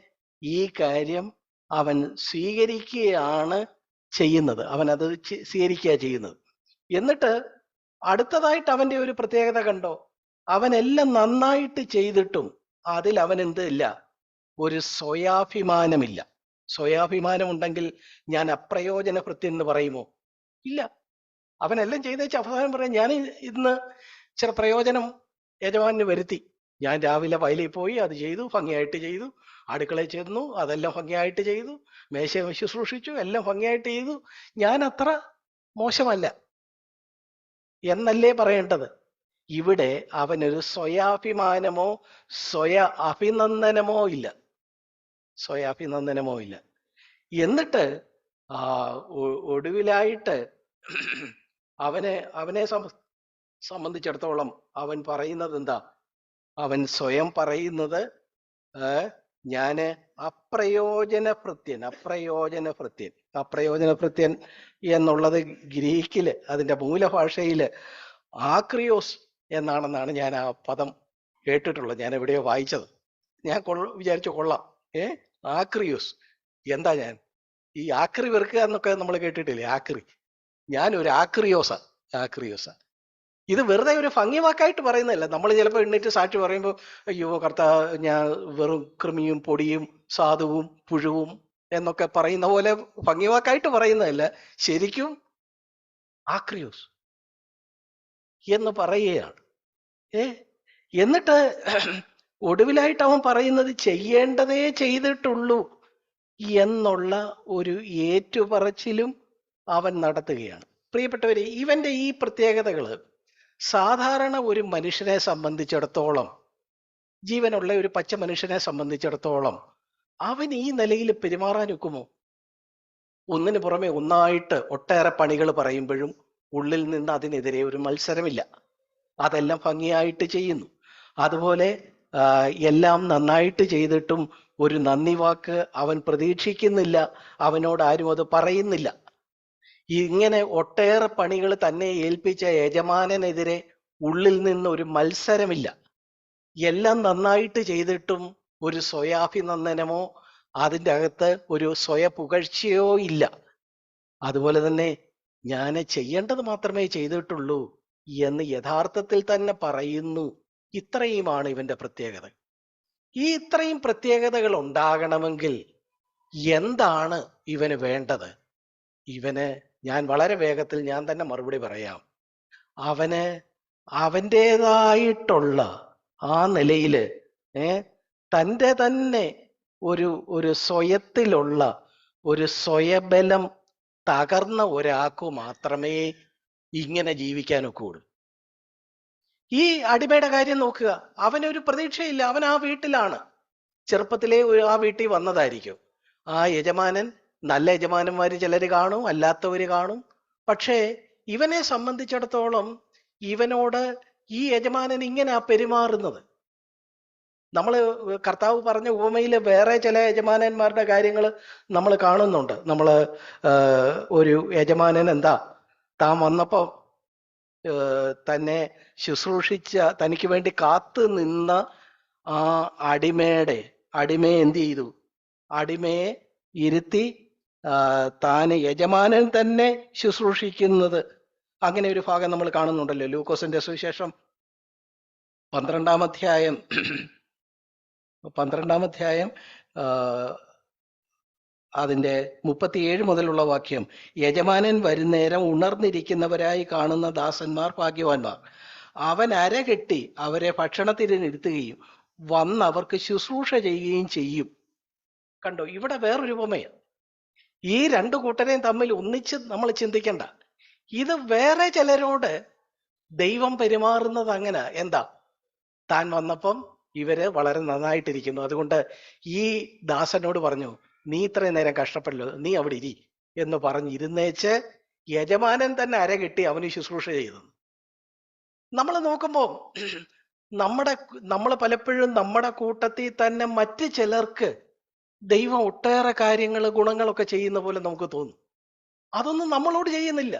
ഈ കാര്യം അവൻ സ്വീകരിക്കുകയാണ് ചെയ്യുന്നത്. അവൻ അത് സ്വീകരിക്കുക ചെയ്യുന്നത്. എന്നിട്ട് അടുത്തതായിട്ട് അവന്റെ ഒരു പ്രത്യേകത കണ്ടോ? അവനെല്ലാം നന്നായിട്ട് ചെയ്തിട്ടും അതിൽ അവൻ എന്തില്ല? ഒരു സ്വയാഭിമാനമില്ല. സ്വയാഭിമാനം ഉണ്ടെങ്കിൽ ഞാൻ അപ്രയോജനഭൃത്യൻ എന്ന് പറയുമോ? ഇല്ല. അവനെല്ലാം ചെയ്തേച്ച് അവസാനം പറയാം, ഞാൻ ഇന്ന് ചില പ്രയോജനം യജമാനന് വരുത്തി. ഞാൻ രാവിലെ വയലിൽ പോയി അത് ചെയ്തു, ഭംഗിയായിട്ട് ചെയ്തു. അടുക്കളയിൽ ചെന്നു, അതെല്ലാം ഭംഗിയായിട്ട് ചെയ്തു. മേശയെ ശുശ്രൂഷിച്ചു, എല്ലാം ഭംഗിയായിട്ട് ചെയ്തു. ഞാൻ അത്ര മോശമല്ല എന്നല്ലേ പറയേണ്ടത്? ഇവിടെ അവനൊരു സ്വയാഭിമാനമോ അഭിനന്ദനമോ ഇല്ല. എന്നിട്ട് ഒടുവിലായിട്ട് അവനെ സംബന്ധിച്ചിടത്തോളം അവൻ പറയുന്നത് എന്താ? അവൻ സ്വയം പറയുന്നത്, ഞാന് അപ്രയോജനഭൃത്യൻ എന്നുള്ളത് ഗ്രീക്കില്, അതിന്റെ മൂലഭാഷയില് ആക്രിയോസ് എന്നാണെന്നാണ് ഞാൻ ആ പദം കേട്ടിട്ടുള്ളത്. ഞാൻ എവിടെയോ വായിച്ചത്. ഞാൻ വിചാരിച്ചു കൊള്ളാം. ആക്രിയോസ് എന്താ? ഞാൻ ഈ ആക്രി വെറുക്കുക എന്നൊക്കെ നമ്മൾ കേട്ടിട്ടില്ലേ? ആക്രി. ഞാനൊരു ആക്രിയോസ. ഇത് വെറുതെ ഒരു ഭംഗി വാക്കായിട്ട് പറയുന്നതല്ല. നമ്മൾ ചിലപ്പോൾ എണ്ണീറ്റ് സാക്ഷി പറയുമ്പോൾ, അയ്യോ കർത്താവ്, ഞാൻ വെറും കൃമിയും പൊടിയും സാധുവും പുഴുവും എന്നൊക്കെ പറയുന്ന പോലെ ഭംഗി വാക്കായിട്ട് പറയുന്നതല്ല. ശരിക്കും ആക്രിയോസ് എന്ന് പറയുകയാണ്. ഏ എന്നിട്ട് ഒടുവിലായിട്ട് അവൻ പറയുന്നത് ചെയ്യേണ്ടതേ ചെയ്തിട്ടുള്ളൂ എന്നുള്ള ഒരു ഏറ്റുപറച്ചിലും അവൻ നടത്തുകയാണ്. പ്രിയപ്പെട്ടവരെ, ഇവന്റെ ഈ പ്രത്യേകതകള് സാധാരണ ഒരു മനുഷ്യനെ സംബന്ധിച്ചിടത്തോളം, ജീവനുള്ള ഒരു പച്ച മനുഷ്യനെ സംബന്ധിച്ചിടത്തോളം അവൻ ഈ നിലയിൽ പെരുമാറാൻ ഒക്കുമോ? ഒന്നിനു പുറമെ ഒന്നായിട്ട് ഒട്ടേറെ പണികൾ പറയുമ്പോഴും ഉള്ളിൽ നിന്ന് അതിനെതിരെ ഒരു മത്സരമില്ല. അതെല്ലാം ഭംഗിയായിട്ട് ചെയ്യുന്നു. അതുപോലെ എല്ലാം നന്നായിട്ട് ചെയ്തിട്ടും ഒരു നന്ദി വാക്ക് അവൻ പ്രതീക്ഷിക്കുന്നില്ല, അവനോട് ആരും അത് പറയുന്നില്ല. ഇങ്ങനെ ഒട്ടേറെ പണികൾ തന്നെ ഏൽപ്പിച്ച യജമാനെതിരെ ഉള്ളിൽ നിന്ന് ഒരു മത്സരമില്ല. എല്ലാം നന്നായിട്ട് ചെയ്തിട്ടും ഒരു സ്വയാഭിനന്ദനമോ അതിൻ്റെ അകത്ത് ഒരു സ്വയപുകഴ്ചയോ ഇല്ല. അതുപോലെ തന്നെ ഞാൻ ചെയ്യേണ്ടത് മാത്രമേ ചെയ്തിട്ടുള്ളൂ എന്ന് യഥാർത്ഥത്തിൽ തന്നെ പറയുന്നു. ഇത്രയുമാണ് ഇവന്റെ പ്രത്യേകത. ഈ ഇത്രയും പ്രത്യേകതകൾ ഉണ്ടാകണമെങ്കിൽ എന്താണ് ഇവന് വേണ്ടത്? ഇവന് ഞാൻ വളരെ വേഗത്തിൽ ഞാൻ തന്നെ മറുപടി പറയാം. അവന് അവൻ്റെതായിട്ടുള്ള ആ നിലയില് തൻ്റെ തന്നെ ഒരു സ്വയത്തിലുള്ള ഒരു സ്വയബലം തകർന്ന ഒരാൾക്ക് മാത്രമേ ഇങ്ങനെ ജീവിക്കാനൊക്കെയുള്ളൂ. ഈ അടിമയുടെ കാര്യം നോക്കുക. അവനൊരു പ്രതീക്ഷയില്ല. അവൻ ആ വീട്ടിലാണ്, ചെറുപ്പത്തിലേ ആ വീട്ടിൽ വന്നതായിരിക്കും. ആ യജമാനൻ, നല്ല യജമാനന്മാര് ചിലര് കാണും, അല്ലാത്തവര് കാണും. പക്ഷേ ഇവനെ സംബന്ധിച്ചിടത്തോളം ഇവനോട് ഈ യജമാനൻ ഇങ്ങനെ പെരുമാറുന്നത്. നമ്മൾ കർത്താവ് പറഞ്ഞ ഉപമയില് വേറെ ചില യജമാനന്മാരുടെ കാര്യങ്ങൾ നമ്മൾ കാണുന്നുണ്ട്. നമ്മൾ ഒരു യജമാനൻ എന്താ, താൻ വന്നപ്പോ തന്നെ ശുശ്രൂഷിച്ച, തനിക്ക് വേണ്ടി കാത്തു നിന്ന ആ അടിമയെ എന്ത് ചെയ്തു? അടിമയെ ഇരുത്തി താന് യജമാനൻ തന്നെ ശുശ്രൂഷിക്കുന്നത്. അങ്ങനെ ഒരു ഭാഗം നമ്മൾ കാണുന്നുണ്ടല്ലോ ലൂക്കോസിന്റെ സുവിശേഷം 12-ാം അധ്യായം അതിൻ്റെ 37 മുതലുള്ള വാക്യം. യജമാനൻ വരുന്നേരം ഉണർന്നിരിക്കുന്നവരായി കാണുന്ന ദാസന്മാർ ഭാഗ്യവാന്മാർ. അവൻ അരകെട്ടി അവരെ ഭക്ഷണത്തിനിരുത്തുകയും വന്ന് അവർക്ക് ശുശ്രൂഷ ചെയ്യുകയും ചെയ്യും. കണ്ടോ, ഇവിടെ വേറൊരു ഉപമയാണ്. ഈ രണ്ടു കൂട്ടരെയും തമ്മിൽ ഒന്നിച്ച് നമ്മൾ ചിന്തിക്കണ്ട. ഇത് വേറെ ചിലരോട് ദൈവം പെരുമാറുന്നത് അങ്ങനെ. എന്താ, താൻ വന്നപ്പം ഇവര് വളരെ നന്നായിട്ടിരിക്കുന്നു, അതുകൊണ്ട് ഈ ദാസനോട് പറഞ്ഞു, നീ ഇത്രയും നേരം കഷ്ടപ്പെടല്ലോ, നീ അവിടെ ഇരി എന്ന് പറഞ്ഞിരുന്നേച്ച് യജമാനൻ തന്നെ അരകെട്ടി അവന് ശുശ്രൂഷ ചെയ്തു. നമ്മൾ നോക്കുമ്പോൾ നമ്മൾ പലപ്പോഴും നമ്മുടെ കൂട്ടത്തിൽ തന്നെ മറ്റ് ചിലർക്ക് ദൈവം ഒട്ടേറെ കാര്യങ്ങൾ, ഗുണങ്ങളൊക്കെ ചെയ്യുന്ന പോലെ നമുക്ക് തോന്നും. അതൊന്നും നമ്മളോട് ചെയ്യുന്നില്ല.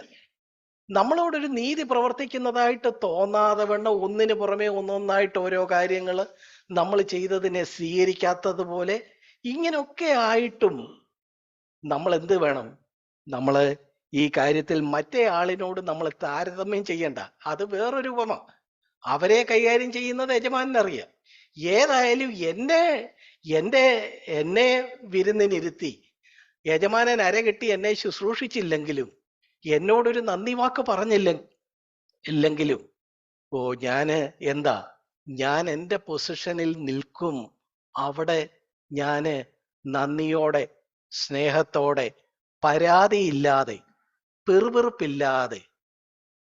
നമ്മളോടൊരു നീതി പ്രവർത്തിക്കുന്നതായിട്ട് തോന്നാതെ വേണം ഒന്നിനു പുറമെ ഒന്നൊന്നായിട്ട് ഓരോ കാര്യങ്ങൾ നമ്മൾ ചെയ്തതിനെ സ്വീകരിക്കാത്തതുപോലെ ഇങ്ങനെയൊക്കെ ആയിട്ടും നമ്മൾ എന്ത് വേണം? നമ്മൾ ഈ കാര്യത്തിൽ മറ്റേ ആളിനോട് നമ്മൾ താരതമ്യം ചെയ്യണ്ട. അത് വേറൊരു ഉപമ. അവരെ കൈകാര്യം ചെയ്യുന്നത് യജമാനറിയാം. ഏതായാലും എന്നെ വിരുന്നിനിരുത്തി യജമാനൻ അരകെട്ടി എന്നെ ശുശ്രൂഷിച്ചില്ലെങ്കിലും, എന്നോടൊരു നന്ദി വാക്ക് പറഞ്ഞില്ലെങ്കിലും ഞാൻ എൻ്റെ പൊസിഷനിൽ നിൽക്കും. അവിടെ ഞാന് നന്ദിയോടെ, സ്നേഹത്തോടെ, പരാതിയില്ലാതെ, പിറുപിറുപ്പില്ലാതെ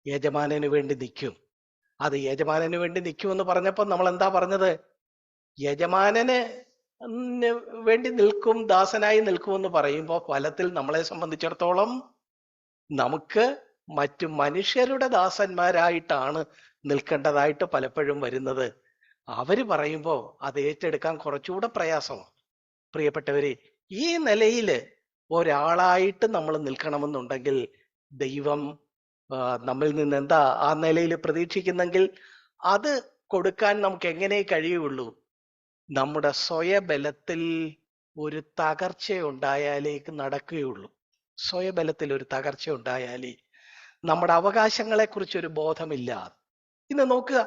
യജമാനന് വേണ്ടി നിൽക്കും. അത് യജമാനന് വേണ്ടി നിൽക്കുമെന്ന് പറഞ്ഞപ്പോൾ നമ്മൾ എന്താ പറഞ്ഞത്? യജമാനന് വേണ്ടി നിൽക്കും, ദാസനായി നിൽക്കുമെന്ന് പറയുമ്പോൾ ഫലത്തിൽ നമ്മളെ സംബന്ധിച്ചിടത്തോളം നമുക്ക് മറ്റു മനുഷ്യരുടെ ദാസന്മാരായിട്ടാണ് നിൽക്കേണ്ടതായിട്ട് പലപ്പോഴും വരുന്നത്. അവര് പറയുമ്പോൾ അത് ഏറ്റെടുക്കാൻ കുറച്ചുകൂടെ പ്രയാസമാണ്. പ്രിയപ്പെട്ടവരെ, ഈ നിലയിൽ ഒരാളായിട്ട് നമ്മൾ നിൽക്കണമെന്നുണ്ടെങ്കിൽ ദൈവം നമ്മിൽ നിന്ന് എന്താ ആ നിലയിൽ പ്രതീക്ഷിക്കുന്നെങ്കിൽ അത് കൊടുക്കാൻ നമുക്ക് എങ്ങനെ കഴിയുള്ളൂ? നമ്മുടെ സ്വയബലത്തിൽ ഒരു തകർച്ചയുണ്ടായാലേ നടക്കുകയുള്ളൂ. സ്വയബലത്തിൽ ഒരു തകർച്ച ഉണ്ടായാലേ, നമ്മുടെ അവകാശങ്ങളെ കുറിച്ചൊരു ബോധമില്ലാതെ. ഇന്ന് നോക്കുക,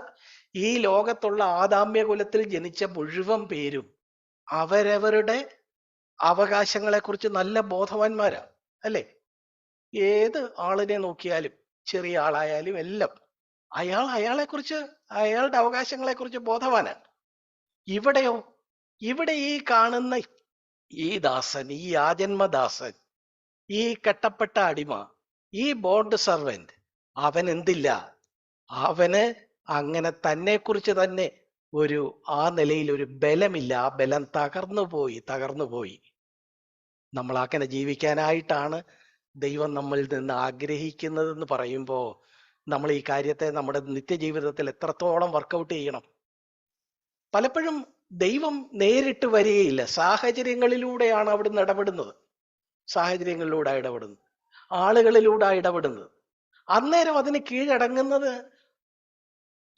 ഈ ലോകത്തുള്ള ആദാമ്യകുലത്തിൽ ജനിച്ച മുഴുവൻ പേരും അവരവരുടെ അവകാശങ്ങളെ കുറിച്ച് നല്ല ബോധവാന്മാരാ, അല്ലേ? ഏത് ആളിനെ നോക്കിയാലും, ചെറിയ ആളായാലും എല്ലാം അയാളെക്കുറിച്ച്, അയാളുടെ അവകാശങ്ങളെക്കുറിച്ച് ബോധവാനാണ്. ഇവിടെയോ, ഇവിടെ ഈ കാണുന്ന ഈ ദാസൻ, ഈ ആജന്മദാസൻ, ഈ കെട്ടപ്പെട്ട അടിമ, ഈ ബോണ്ട് സർവന്റ്, അവൻ എന്തില്ല, അവന് അങ്ങനെ തന്നെ കുറിച്ച് തന്നെ ആ നിലയിൽ ഒരു ബലമില്ല. ആ ബലം തകർന്നു പോയി. നമ്മൾ അങ്ങനെ ജീവിക്കാനായിട്ടാണ് ദൈവം നമ്മളിൽ നിന്ന് ആഗ്രഹിക്കുന്നതെന്ന് പറയുമ്പോൾ നമ്മൾ ഈ കാര്യത്തെ നമ്മുടെ നിത്യജീവിതത്തിൽ എത്രത്തോളം വർക്കൗട്ട് ചെയ്യണം. പലപ്പോഴും ദൈവം നേരിട്ട് വരികയില്ല, സാഹചര്യങ്ങളിലൂടെയാണ് അവിടുന്ന് ഇടപെടുന്നത്. ആളുകളിലൂടെ ഇടപെടുന്നത്. അന്നേരം അതിന് കീഴടങ്ങുന്നത്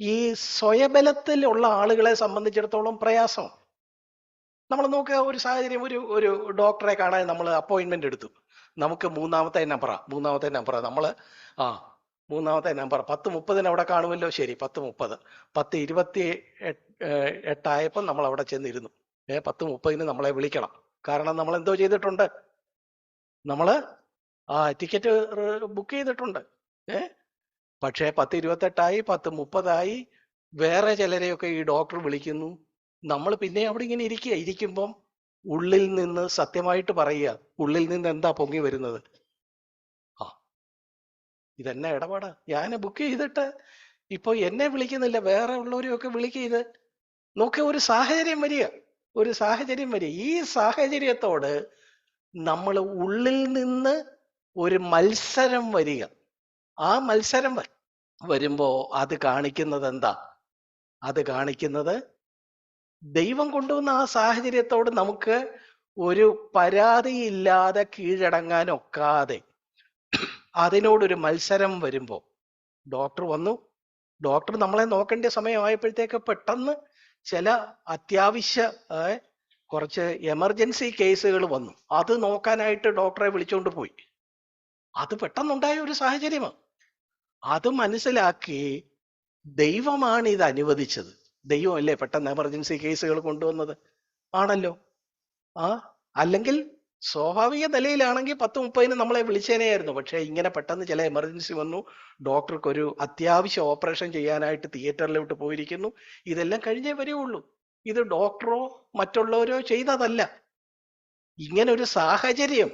ഈ സ്വയബലത്തിലുള്ള ആളുകളെ സംബന്ധിച്ചിടത്തോളം പ്രയാസം. നമ്മൾ നോക്കുക, ഒരു സാഹചര്യം, ഒരു ഡോക്ടറെ കാണാൻ നമ്മൾ അപ്പോയിന്റ്മെന്റ് എടുത്തു. നമുക്ക് മൂന്നാമത്തെ നമ്പർ നമ്മൾ 10:30 അവിടെ കാണുമല്ലോ. ശരി, 10:30, 10:28 നമ്മൾ അവിടെ ചെന്നിരുന്നു. 10:30 നമ്മളെ വിളിക്കണം. കാരണം നമ്മൾ എന്തോ ചെയ്തിട്ടുണ്ട്, നമ്മള് ടിക്കറ്റ് ബുക്ക് ചെയ്തിട്ടുണ്ട്. പക്ഷേ 10:28, 10:30 വേറെ ചിലരെയൊക്കെ ഈ ഡോക്ടർ വിളിക്കുന്നു. നമ്മൾ പിന്നെ അവിടെ ഇങ്ങനെ ഇരിക്കുമ്പം ഉള്ളിൽ നിന്ന്, സത്യമായിട്ട് പറയുക, ഉള്ളിൽ നിന്ന് എന്താ പൊങ്ങി വരുന്നത്? ഇതെന്നെ ഇടപാടാ, ഞാൻ ബുക്ക് ചെയ്തിട്ട് ഇപ്പൊ എന്നെ വിളിക്കുന്നില്ല, വേറെ ഉള്ളവരെയൊക്കെ വിളിക്കുക. നോക്കിയ ഒരു സാഹചര്യം വരിക. ഈ സാഹചര്യത്തോട് നമ്മൾ ഉള്ളിൽ നിന്ന് ഒരു മത്സരം വരിക. ആ മത്സരം വരുമ്പോ അത് കാണിക്കുന്നത് എന്താ? അത് കാണിക്കുന്നത് ദൈവം കൊണ്ടുവന്ന ആ സാഹചര്യത്തോട് നമുക്ക് ഒരു പരാതിയില്ലാതെ കീഴടങ്ങാനൊക്കാതെ അതിനോടൊരു മത്സരം വരുമ്പോ, ഡോക്ടർ നമ്മളെ നോക്കേണ്ട സമയമായപ്പോഴത്തേക്ക് പെട്ടെന്ന് ചില അത്യാവശ്യ കുറച്ച് എമർജൻസി കേസുകൾ വന്നു. അത് നോക്കാനായിട്ട് ഡോക്ടറെ വിളിച്ചുകൊണ്ട് പോയി. അത് പെട്ടെന്നുണ്ടായ ഒരു സാഹചര്യമാണ്. അത് മനസ്സിലാക്കി ദൈവമാണ് ഇത് അനുവദിച്ചത്. ദൈവമല്ലേ പെട്ടെന്ന് എമർജൻസി കേസുകൾ കൊണ്ടുവന്നത്? ആണല്ലോ. അല്ലെങ്കിൽ സ്വാഭാവിക നിലയിലാണെങ്കിൽ 10:30 നമ്മളെ വിളിച്ചേനെയായിരുന്നു. പക്ഷെ ഇങ്ങനെ പെട്ടെന്ന് ചില എമർജൻസി വന്നു, ഡോക്ടർക്ക് ഒരു അത്യാവശ്യ ഓപ്പറേഷൻ ചെയ്യാനായിട്ട് തിയേറ്ററിലോട്ട് പോയിരിക്കുന്നു. ഇതെല്ലാം കഴിഞ്ഞേ വരികയുള്ളൂ. ഇത് ഡോക്ടറോ മറ്റുള്ളവരോ ചെയ്തതല്ല. ഇങ്ങനെ ഒരു സാഹചര്യം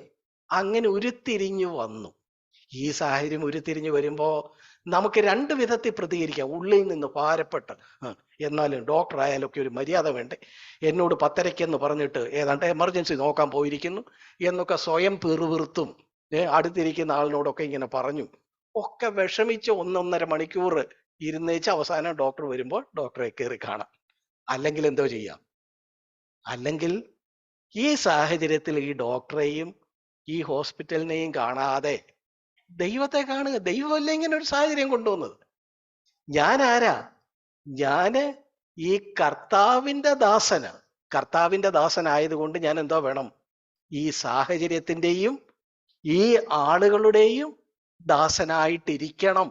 അങ്ങനെ ഉരുത്തിരിഞ്ഞു വന്നു. ഈ സാഹചര്യം ഉരുത്തിരിഞ്ഞു വരുമ്പോ നമുക്ക് രണ്ട് വിധത്തിൽ പ്രതികരിക്കാം. ഉള്ളിൽ നിന്ന് ഭാരപ്പെട്ട്, എന്നാലും ഡോക്ടർ ആയാലൊക്കെ ഒരു മര്യാദ വേണ്ടേ, എന്നോട് 10:30 പറഞ്ഞിട്ട് ഏതാണ്ട് എമർജൻസി നോക്കാൻ പോയിരിക്കുന്നു എന്നൊക്കെ സ്വയം പിറുപിറുത്തും അടുത്തിരിക്കുന്ന ആളിനോടൊക്കെ ഇങ്ങനെ പറഞ്ഞു ഒക്കെ വിഷമിച്ച് 1.5 മണിക്കൂർ ഇരുന്നേച്ച് അവസാനം ഡോക്ടർ വരുമ്പോൾ ഡോക്ടറെ കയറി കാണാം. അല്ലെങ്കിൽ എന്തോ ചെയ്യാം? അല്ലെങ്കിൽ ഈ സാഹചര്യത്തിൽ ഈ ഡോക്ടറെയും ഈ ഹോസ്പിറ്റലിനെയും കാണാതെ ദൈവത്തെ കാണുക. ദൈവമല്ല ഇങ്ങനെ ഒരു സാഹചര്യം കൊണ്ടുവന്നത്. ഞാൻ ആരാ? ഞാന് ഈ കർത്താവിന്റെ ദാസനായതുകൊണ്ട് ഞാൻ എന്തോ വേണം? ഈ സാഹചര്യത്തിന്റെയും ഈ ആളുകളുടെയും ദാസനായിട്ടിരിക്കണം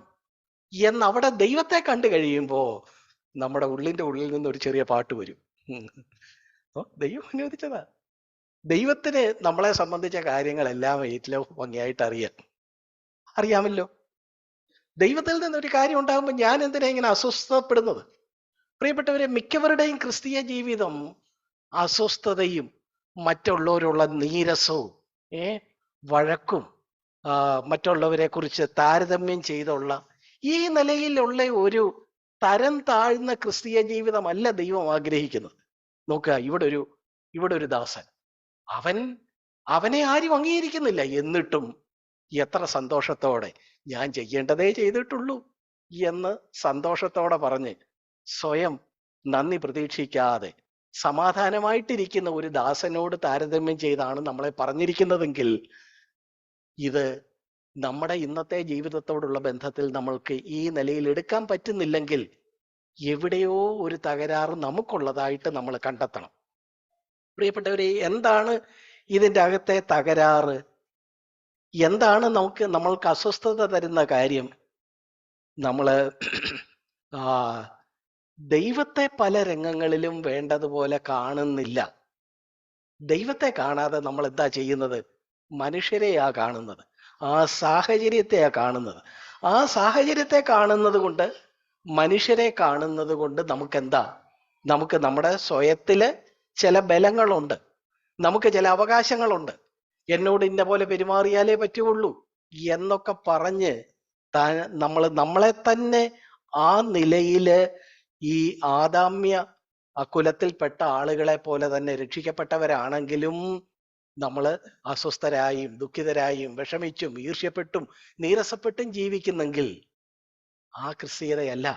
എന്നവിടെ ദൈവത്തെ കണ്ടു കഴിയുമ്പോ നമ്മുടെ ഉള്ളിൽ നിന്ന് ഒരു ചെറിയ പാട്ട് വരും. ദൈവം അനുവദിച്ചതാ. ദൈവത്തിന് നമ്മളെ സംബന്ധിച്ച കാര്യങ്ങളെല്ലാം ഏറ്റവും ഭംഗിയായിട്ട് അറിയാമല്ലോ. ദൈവത്തിൽ നിന്നൊരു കാര്യം ഉണ്ടാകുമ്പോൾ ഞാൻ എന്തിനാ ഇങ്ങനെ അസ്വസ്ഥപ്പെടുന്നത്? പ്രിയപ്പെട്ടവരെ, മിക്കവരുടെയും ക്രിസ്തീയ ജീവിതം അസ്വസ്ഥതയും മറ്റുള്ളവരുള്ള നീരസവും വഴക്കും മറ്റുള്ളവരെ കുറിച്ച് താരതമ്യം ചെയ്തുള്ള ഈ നിലയിലുള്ള ഒരു തരം താഴ്ന്ന ക്രിസ്തീയ ജീവിതമല്ല ദൈവം ആഗ്രഹിക്കുന്നത്. നോക്കുക, ഇവിടെ ഒരു ദാസൻ, അവനെ ആരും അംഗീകരിക്കുന്നില്ല. എന്നിട്ടും എത്ര സന്തോഷത്തോടെ ഞാൻ ചെയ്യേണ്ടതേ ചെയ്തിട്ടുള്ളൂ എന്ന് സന്തോഷത്തോടെ പറഞ്ഞ് സ്വയം നന്ദി പ്രതീക്ഷിക്കാതെ സമാധാനമായിട്ടിരിക്കുന്ന ഒരു ദാസനോട് താരതമ്യം ചെയ്താണ് നമ്മളെ പറഞ്ഞിരിക്കുന്നതെങ്കിൽ ഇത് നമ്മുടെ ഇന്നത്തെ ജീവിതത്തോടുള്ള ബന്ധത്തിൽ നമ്മൾക്ക് ഈ നിലയിൽ എടുക്കാൻ പറ്റുന്നില്ലെങ്കിൽ എവിടെയോ ഒരു തകരാറ് നമുക്കുള്ളതായിട്ട് നമ്മൾ കണ്ടെത്തണം. പ്രിയപ്പെട്ടവരെ, എന്താണ് ഇതിൻ്റെ അകത്തെ തകരാറ്? എന്താണ് നമ്മൾക്ക് അസ്വസ്ഥത തരുന്ന കാര്യം? നമ്മള് ദൈവത്തെ പല രംഗങ്ങളിലും വേണ്ടതുപോലെ കാണുന്നില്ല. ദൈവത്തെ കാണാതെ നമ്മൾ എന്താ ചെയ്യുന്നത്? മനുഷ്യരെയാ കാണുന്നത്, ആ സാഹചര്യത്തെയാ കാണുന്നത്. ആ സാഹചര്യത്തെ കാണുന്നത് കൊണ്ട് മനുഷ്യരെ കാണുന്നത് കൊണ്ട് നമുക്കെന്താ, നമുക്ക് നമ്മുടെ സ്വയത്തില് ചില ബലങ്ങളുണ്ട്, നമുക്ക് ചില അവകാശങ്ങളുണ്ട്. എന്നോട് ഇന്ന പോലെ പെരുമാറിയാലേ പറ്റുള്ളൂ എന്നൊക്കെ പറഞ്ഞ് നമ്മളെ തന്നെ ആ നിലയില് ഈ ആദാമ്യ കുലത്തിൽപ്പെട്ട ആളുകളെ പോലെ തന്നെ രക്ഷിക്കപ്പെട്ടവരാണെങ്കിലും നമ്മൾ അസ്വസ്ഥരായും ദുഃഖിതരായും വിഷമിച്ചും ഈർഷ്യപ്പെട്ടും നീരസപ്പെട്ടും ജീവിക്കുന്നെങ്കിൽ ആ ക്രിസ്തീയതയല്ല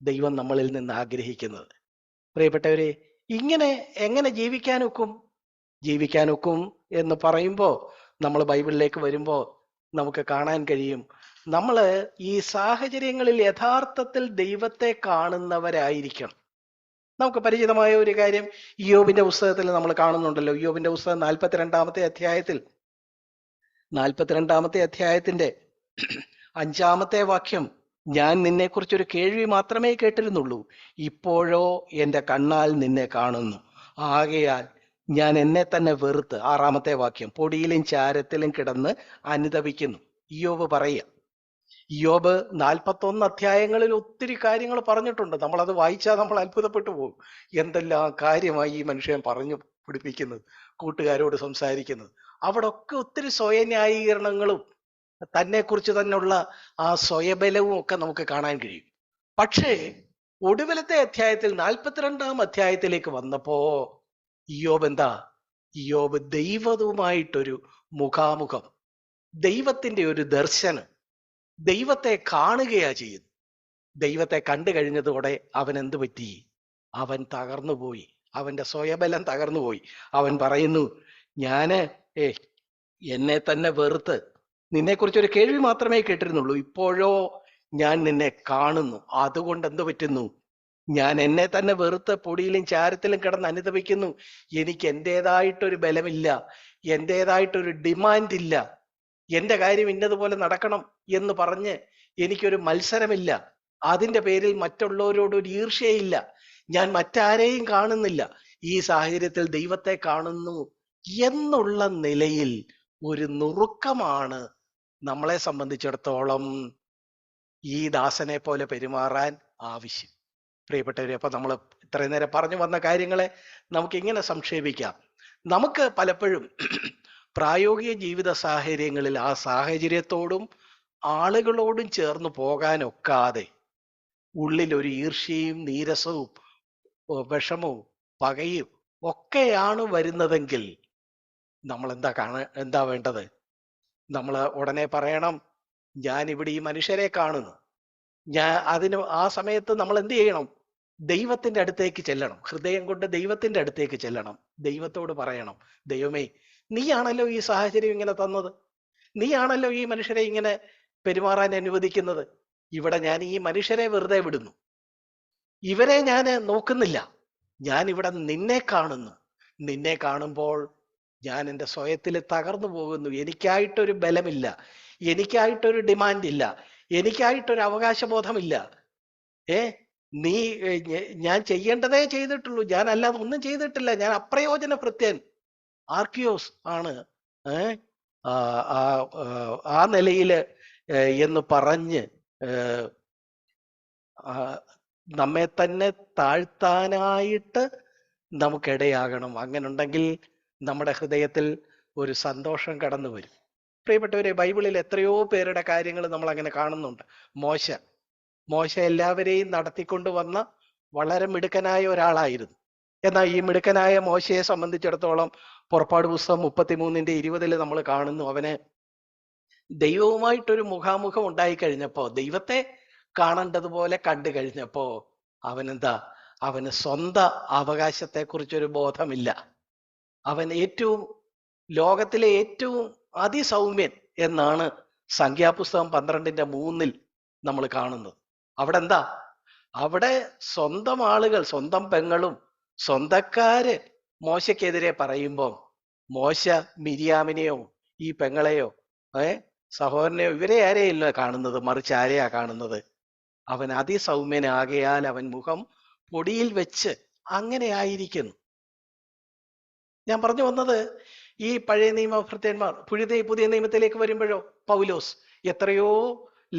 ദൈവം നമ്മളിൽ നിന്ന് ആഗ്രഹിക്കുന്നത്. പ്രിയപ്പെട്ടവരെ, ഇങ്ങനെ എങ്ങനെ ജീവിക്കാനൊക്കും എന്ന് പറയുമ്പോൾ നമ്മൾ ബൈബിളിലേക്ക് വരുമ്പോൾ നമുക്ക് കാണാൻ കഴിയും, നമ്മൾ ഈ സാഹചര്യങ്ങളിൽ യഥാർത്ഥത്തിൽ ദൈവത്തെ കാണുന്നവരായിരിക്കണം. നമുക്ക് പരിചിതമായ ഒരു കാര്യം ഇയ്യോബിന്റെ പുസ്തകത്തിൽ നമ്മൾ കാണുന്നുണ്ടല്ലോ. ഇയ്യോബിന്റെ പുസ്തകം 42-ാമത്തെ അധ്യായത്തിന്റെ 5-ാമത്തെ വാക്യം, ഞാൻ നിന്നെക്കുറിച്ചൊരു കേൾവി മാത്രമേ കേട്ടിരുന്നുള്ളൂ, ഇപ്പോഴോ എൻ്റെ കണ്ണാൽ നിന്നെ കാണുന്നു, ആകയാൽ ഞാൻ എന്നെ തന്നെ വെറുത്ത്, 6-ാമത്തെ വാക്യം, പൊടിയിലും ചാരത്തിലും കിടന്ന് അനുതപിക്കുന്നു. ഇയ്യോബ് പറയുക. ഇയ്യോബ് 41 അധ്യായങ്ങളിൽ ഒത്തിരി കാര്യങ്ങൾ പറഞ്ഞിട്ടുണ്ട്. നമ്മളത് വായിച്ചാൽ നമ്മൾ അത്ഭുതപ്പെട്ടു പോകും. എന്തെല്ലാം കാര്യമായി ഈ മനുഷ്യൻ പറഞ്ഞു പിടിപ്പിക്കുന്നത്, കൂട്ടുകാരോട് സംസാരിക്കുന്നത്. അവിടെ ഒക്കെ ഒത്തിരി സ്വയന്യായീകരണങ്ങളും തന്നെക്കുറിച്ച് തന്നെയുള്ള ആ സ്വയബലവും ഒക്കെ നമുക്ക് കാണാൻ കഴിയും. പക്ഷേ ഒടുവിലത്തെ അധ്യായത്തിൽ 42-ാം അധ്യായത്തിലേക്ക് വന്നപ്പോ ഇയ്യോബ് ദൈവവുമായിട്ടൊരു മുഖാമുഖം, ദൈവത്തിന്റെ ഒരു ദർശനം, ദൈവത്തെ കാണുകയാ ചെയ്യുന്നു. ദൈവത്തെ കണ്ടു കഴിഞ്ഞതോടെ അവൻ എന്തു പറ്റി? അവൻ തകർന്നുപോയി, അവന്റെ സ്വയബലം തകർന്നുപോയി. അവൻ പറയുന്നു, ഞാന് എന്നെ തന്നെ വെറുത്ത്, നിന്നെക്കുറിച്ചൊരു കേൾവി മാത്രമേ കേട്ടിരുന്നുള്ളൂ, ഇപ്പോഴോ ഞാൻ നിന്നെ കാണുന്നു, അതുകൊണ്ട് എന്തു പറ്റുന്നു? ഞാൻ എന്നെ തന്നെ വെറുത്ത് പൊടിയിലും ചാരത്തിലും കിടന്ന് അനുതപിക്കുന്നു. എനിക്ക് എൻ്റെതായിട്ടൊരു ബലമില്ല, എൻ്റെതായിട്ടൊരു ഡിമാൻഡ് ഇല്ല, എന്റെ കാര്യം ഇന്നതുപോലെ നടക്കണം എന്ന് പറഞ്ഞ് എനിക്കൊരു മത്സരമില്ല, അതിൻ്റെ പേരിൽ മറ്റുള്ളവരോടൊരു ഈർഷ്യയില്ല, ഞാൻ മറ്റാരെയും കാണുന്നില്ല, ഈ സാഹചര്യത്തിൽ ദൈവത്തെ കാണുന്നു എന്നുള്ള നിലയിൽ ഒരു നുറുക്കമാണ് നമ്മളെ സംബന്ധിച്ചിടത്തോളം ഈ ദാസനെ പോലെ പെരുമാറാൻ ആവശ്യം. പ്രിയപ്പെട്ടവരെ, അപ്പൊ നമ്മൾ ഇത്രയും നേരം പറഞ്ഞു വന്ന കാര്യങ്ങളെ നമുക്ക് ഇങ്ങനെ സംക്ഷേപിക്കാം. നമുക്ക് പലപ്പോഴും പ്രായോഗിക ജീവിത സാഹചര്യങ്ങളിൽ ആ സാഹചര്യത്തോടും ആളുകളോടും ചേർന്ന് പോകാനൊക്കാതെ ഉള്ളിൽ ഒരു ഈർഷ്യയും നീരസവും വിഷമവും പകയും ഒക്കെയാണ് വരുന്നതെങ്കിൽ നമ്മൾ എന്താ വേണ്ടത്? നമ്മൾ ഉടനെ പറയണം, ഞാൻ ഇവിടെ ഈ മനുഷ്യരെ കാണുന്നു. ആ സമയത്ത് നമ്മൾ എന്ത് ചെയ്യണം? ദൈവത്തിന്റെ അടുത്തേക്ക് ചെല്ലണം, ഹൃദയം കൊണ്ട് ദൈവത്തിന്റെ അടുത്തേക്ക് ചെല്ലണം, ദൈവത്തോട് പറയണം, ദൈവമേ, നീയാണല്ലോ ഈ സാഹചര്യം ഇങ്ങനെ തന്നത്, നീയാണല്ലോ ഈ മനുഷ്യരെ ഇങ്ങനെ പെരുമാറാൻ അനുവദിക്കുന്നത്. ഇവിടെ ഞാൻ ഈ മനുഷ്യരെ വെറുതെ വിടുന്നു, ഇവരെ ഞാൻ നോക്കുന്നില്ല, ഞാൻ ഇവിടെ നിന്നെ കാണുന്നു. നിന്നെ കാണുമ്പോൾ ഞാൻ എൻ്റെ സ്വയത്തിൽ തകർന്നു പോകുന്നു. എനിക്കായിട്ടൊരു ബലമില്ല, എനിക്കായിട്ടൊരു ഡിമാൻഡ് ഇല്ല, എനിക്കായിട്ടൊരു അവകാശബോധമില്ല. ഞാൻ ചെയ്യേണ്ടതേ ചെയ്തിട്ടുള്ളൂ, ഞാൻ അല്ലാതെ ഒന്നും ചെയ്തിട്ടില്ല, ഞാൻ അപ്രയോജനപ്രത്യൻ ആർക്കിയോസ് ആണ് ആ നിലയില് എന്ന് പറഞ്ഞ് നമ്മെ തന്നെ താഴ്ത്താനായിട്ട് നമുക്കിടയാകണം. അങ്ങനുണ്ടെങ്കിൽ നമ്മുടെ ഹൃദയത്തിൽ ഒരു സന്തോഷം കടന്നു വരും. പ്രിയപ്പെട്ടവരെ, ബൈബിളിൽ എത്രയോ പേരുടെ കാര്യങ്ങൾ നമ്മൾ അങ്ങനെ കാണുന്നുണ്ട്. മോശ എല്ലാവരെയും നടത്തിക്കൊണ്ടുവന്ന വളരെ മിടുക്കനായ ഒരാളായിരുന്നു. എന്നാൽ ഈ മിടുക്കനായ മോശയെ സംബന്ധിച്ചിടത്തോളം പുറപ്പാട് പുസ്തകം 33:20 നമ്മൾ കാണുന്നു, അവന് ദൈവവുമായിട്ടൊരു മുഖാമുഖം ഉണ്ടായി കഴിഞ്ഞപ്പോ, ദൈവത്തെ കാണേണ്ടതുപോലെ കണ്ടു കഴിഞ്ഞപ്പോ അവന് സ്വന്തം അവകാശത്തെക്കുറിച്ചൊരു ബോധമില്ല. അവൻ ലോകത്തിലെ ഏറ്റവും അതിസൗമ്യൻ എന്നാണ് സംഖ്യാപുസ്തകം 12:3 നമ്മൾ കാണുന്നത്. അവിടെ സ്വന്തം ആളുകൾ, സ്വന്തം പെങ്ങളും സ്വന്തക്കാര് മോശയ്ക്കെതിരെ പറയുമ്പോൾ മോശ മിരിയാമിനെയോ ഈ പെങ്ങളെയോ സഹോദരനെയോ ഇവരെ ആരെയല്ല കാണുന്നത്, മറിച്ച് ആരെയാ കാണുന്നത്? അവൻ അതിസൗമ്യനാകയാൽ അവൻ മുഖം പൊടിയിൽ വെച്ച് അങ്ങനെ ആയിരിക്കുന്നു. ഞാൻ പറഞ്ഞു വന്നത്, ഈ പഴയ നിയമ ഭൃത്യന്മാർ പുതിയ നിയമത്തിലേക്ക് വരുമ്പോഴോ പൗലോസ് എത്രയോ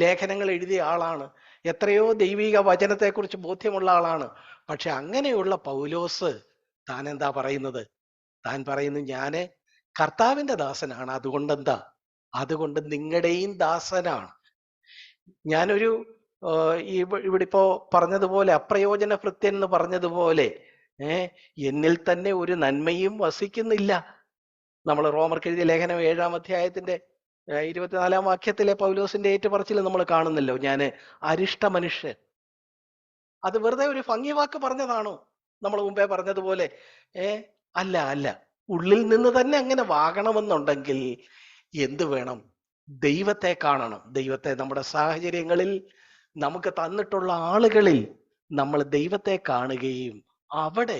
ലേഖനങ്ങൾ എഴുതിയ ആളാണ്, എത്രയോ ദൈവിക വചനത്തെക്കുറിച്ച് ബോധ്യമുള്ള ആളാണ്. പക്ഷെ അങ്ങനെയുള്ള പൗലോസ് താൻ എന്താ പറയുന്നത്? താൻ പറയുന്നു, ഞാന് കർത്താവിന്റെ ദാസനാണ്. അതുകൊണ്ട് നിങ്ങളുടെയും ദാസനാണ്. ഞാനൊരു ഇവിടെ ഇപ്പോ പറഞ്ഞതുപോലെ അപ്രയോജന ഭൃത്യൻ എന്ന് പറഞ്ഞതുപോലെ എന്നിൽ തന്നെ ഒരു നന്മയും വസിക്കുന്നില്ല. നമ്മൾ റോമർക്ക് എഴുതിയ ലേഖനം 7-ാം അധ്യായത്തിന്റെ 24-ാം വാക്യത്തിലെ പൗലോസിന്റെ ഏറ്റുപറച്ചിൽ നമ്മൾ കാണുന്നല്ലോ, ഞാന് അരിഷ്ട മനുഷ്യൻ. അത് വെറുതെ ഒരു ഭംഗി വാക്ക് പറഞ്ഞതാണോ? നമ്മൾ മുമ്പേ പറഞ്ഞതുപോലെ അല്ല. ഉള്ളിൽ നിന്ന് തന്നെ അങ്ങനെ വാങ്ങണമെന്നുണ്ടെങ്കിൽ എന്ത് വേണം? ദൈവത്തെ കാണണം. ദൈവത്തെ നമ്മുടെ സാഹചര്യങ്ങളിൽ നമുക്ക് തന്നിട്ടുള്ള ആളുകളിൽ നമ്മൾ ദൈവത്തെ കാണുകയും അവിടെ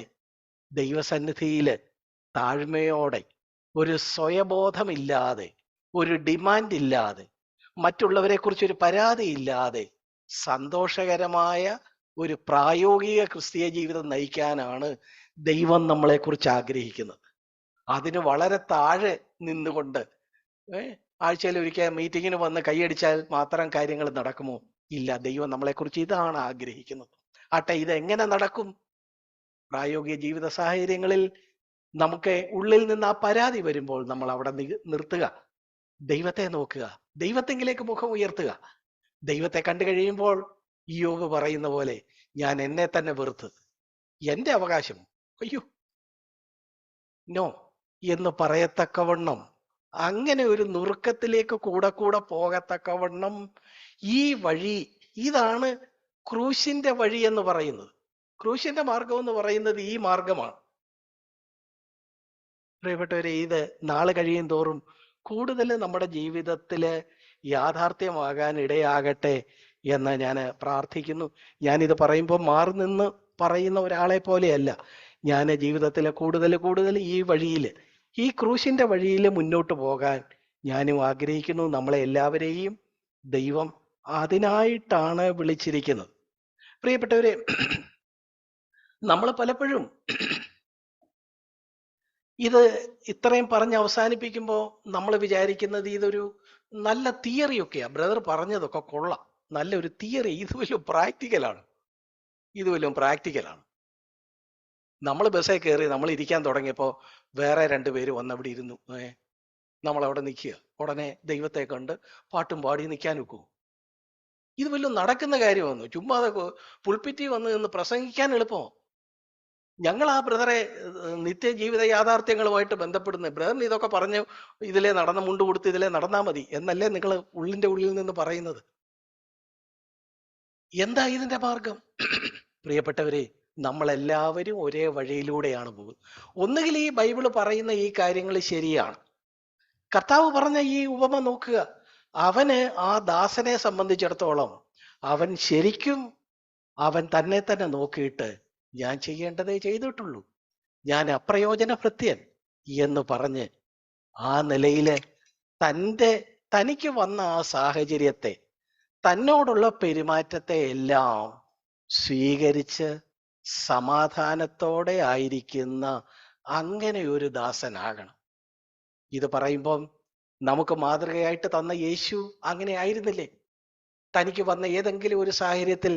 ദൈവസന്നിധിയില് താഴ്മയോടെ, ഒരു സ്വയബോധമില്ലാതെ, ഒരു ഡിമാൻഡ് ഇല്ലാതെ, മറ്റുള്ളവരെ കുറിച്ചൊരു പരാതിയില്ലാതെ സന്തോഷകരമായ ഒരു പ്രായോഗിക ക്രിസ്തീയ ജീവിതം നയിക്കാനാണ് ദൈവം നമ്മളെ കുറിച്ച് ആഗ്രഹിക്കുന്നത്. അതിന് വളരെ താഴെ നിന്നുകൊണ്ട് ആഴ്ചയിൽ ഒരിക്കൽ മീറ്റിങ്ങിന് വന്ന് കൈയടിച്ചാൽ മാത്രം കാര്യങ്ങൾ നടക്കുമോ? ഇല്ല. ദൈവം നമ്മളെക്കുറിച്ച് ഇതാണ് ആഗ്രഹിക്കുന്നത്. ആട്ടെ, ഇതെങ്ങനെ നടക്കും? പ്രായോഗിക ജീവിത സാഹചര്യങ്ങളിൽ നമുക്ക് ഉള്ളിൽ നിന്ന് ആ പരാതി വരുമ്പോൾ നമ്മൾ അവിടെ നിർത്തുക, ദൈവത്തെ നോക്കുക, ദൈവത്തെങ്കിലേക്ക് മുഖം ഉയർത്തുക. ദൈവത്തെ കണ്ടു കഴിയുമ്പോൾ ഇയ്യോബ് പറയുന്ന പോലെ, ഞാൻ എന്നെ തന്നെ വെറുത്ത് എന്റെ അവകാശം നോ എന്ന് പറയത്തക്കവണ്ണം, അങ്ങനെ ഒരു നുറുക്കത്തിലേക്ക് കൂടെ പോകത്തക്കവണ്ണം ഈ വഴി, ഇതാണ് ക്രൂശിന്റെ വഴി എന്ന് പറയുന്നത്. ക്രൂശിന്റെ മാർഗം എന്ന് പറയുന്നത് ഈ മാർഗമാണ്. പ്രിയപ്പെട്ടവരെ, ഇത് നാളെ കഴിയും തോറും കൂടുതൽ നമ്മുടെ ജീവിതത്തില് യാഥാർത്ഥ്യമാകാൻ ഇടയാകട്ടെ എന്ന് ഞാൻ പ്രാർത്ഥിക്കുന്നു. ഞാനിത് പറയുമ്പോൾ മാറി നിന്ന് പറയുന്ന ഒരാളെ പോലെയല്ല. ഞാൻ ജീവിതത്തിലെ കൂടുതൽ ഈ വഴിയിൽ, ഈ ക്രൂശിന്റെ വഴിയിൽ മുന്നോട്ട് പോകാൻ ഞാനും ആഗ്രഹിക്കുന്നു. നമ്മളെ എല്ലാവരെയും ദൈവം അതിനായിട്ടാണ് വിളിച്ചിരിക്കുന്നത്. പ്രിയപ്പെട്ടവരെ, നമ്മൾ പലപ്പോഴും ഇത് ഇത്രയും പറഞ്ഞ് അവസാനിപ്പിക്കുമ്പോൾ നമ്മൾ വിചാരിക്കുന്നത് ഇതൊരു നല്ല തിയറിയൊക്കെയാ. ബ്രദർ പറഞ്ഞതൊക്കെ കൊള്ളാം, നല്ലൊരു തിയറി. ഇത് വല്ലതും പ്രാക്ടിക്കലാണ്. നമ്മൾ ബസ്സേ കയറി നമ്മൾ ഇരിക്കാൻ തുടങ്ങിയപ്പോൾ വേറെ 2 പേര് വന്നവിടെ ഇരുന്നു. നമ്മളവിടെ നിൽക്കുക. ഉടനെ ദൈവത്തെ കണ്ട് പാട്ടും പാടി നിൽക്കാൻ ഒക്കൂ? ഇത് വല്ലതും നടക്കുന്ന കാര്യമാണോ? ചുമ്മാ പുൾപിറ്റി വന്ന് നിന്ന് പ്രസംഗിക്കാൻ എളുപ്പമോ? ഞങ്ങൾ ആ ബ്രദറെ നിത്യജീവിത യാഥാർത്ഥ്യങ്ങളുമായിട്ട് ബന്ധപ്പെടുന്നത്, ബ്രദറിന് ഇതൊക്കെ പറഞ്ഞ് ഇതിലെ നടന്ന മുണ്ട് കൊടുത്ത് ഇതിലെ നടന്നാ മതി എന്നല്ലേ നിങ്ങൾ ഉള്ളിൽ നിന്ന് പറയുന്നത്? എന്താ ഇതിന്റെ മാർഗം? പ്രിയപ്പെട്ടവരെ, നമ്മളെല്ലാവരും ഒരേ വഴിയിലൂടെയാണ് പോകുന്നത്. ഒന്നുകിൽ ഈ ബൈബിള് പറയുന്ന ഈ കാര്യങ്ങൾ ശരിയാണ്. കർത്താവ് പറഞ്ഞ ഈ ഉപമ നോക്കുക. അവന്, ആ ദാസനെ സംബന്ധിച്ചിടത്തോളം, അവൻ ശരിക്കും അവൻ തന്നെ നോക്കിയിട്ട് ഞാൻ ചെയ്യേണ്ടതേ ചെയ്തിട്ടുള്ളൂ, ഞാൻ അപ്രയോജന ഭൃത്യൻ എന്ന് പറഞ്ഞ് ആ നിലയില് തനിക്ക് വന്ന ആ സാഹചര്യത്തെ, തന്നോടുള്ള പെരുമാറ്റത്തെ എല്ലാം സ്വീകരിച്ച് സമാധാനത്തോടെ ആയിരിക്കുന്ന അങ്ങനെ ഒരു ദാസനാകണം. ഇത് പറയുമ്പം നമുക്ക് മാതൃകയായിട്ട് തന്ന യേശു അങ്ങനെ ആയിരുന്നില്ലേ? തനിക്ക് വന്ന ഏതെങ്കിലും ഒരു സാഹചര്യത്തിൽ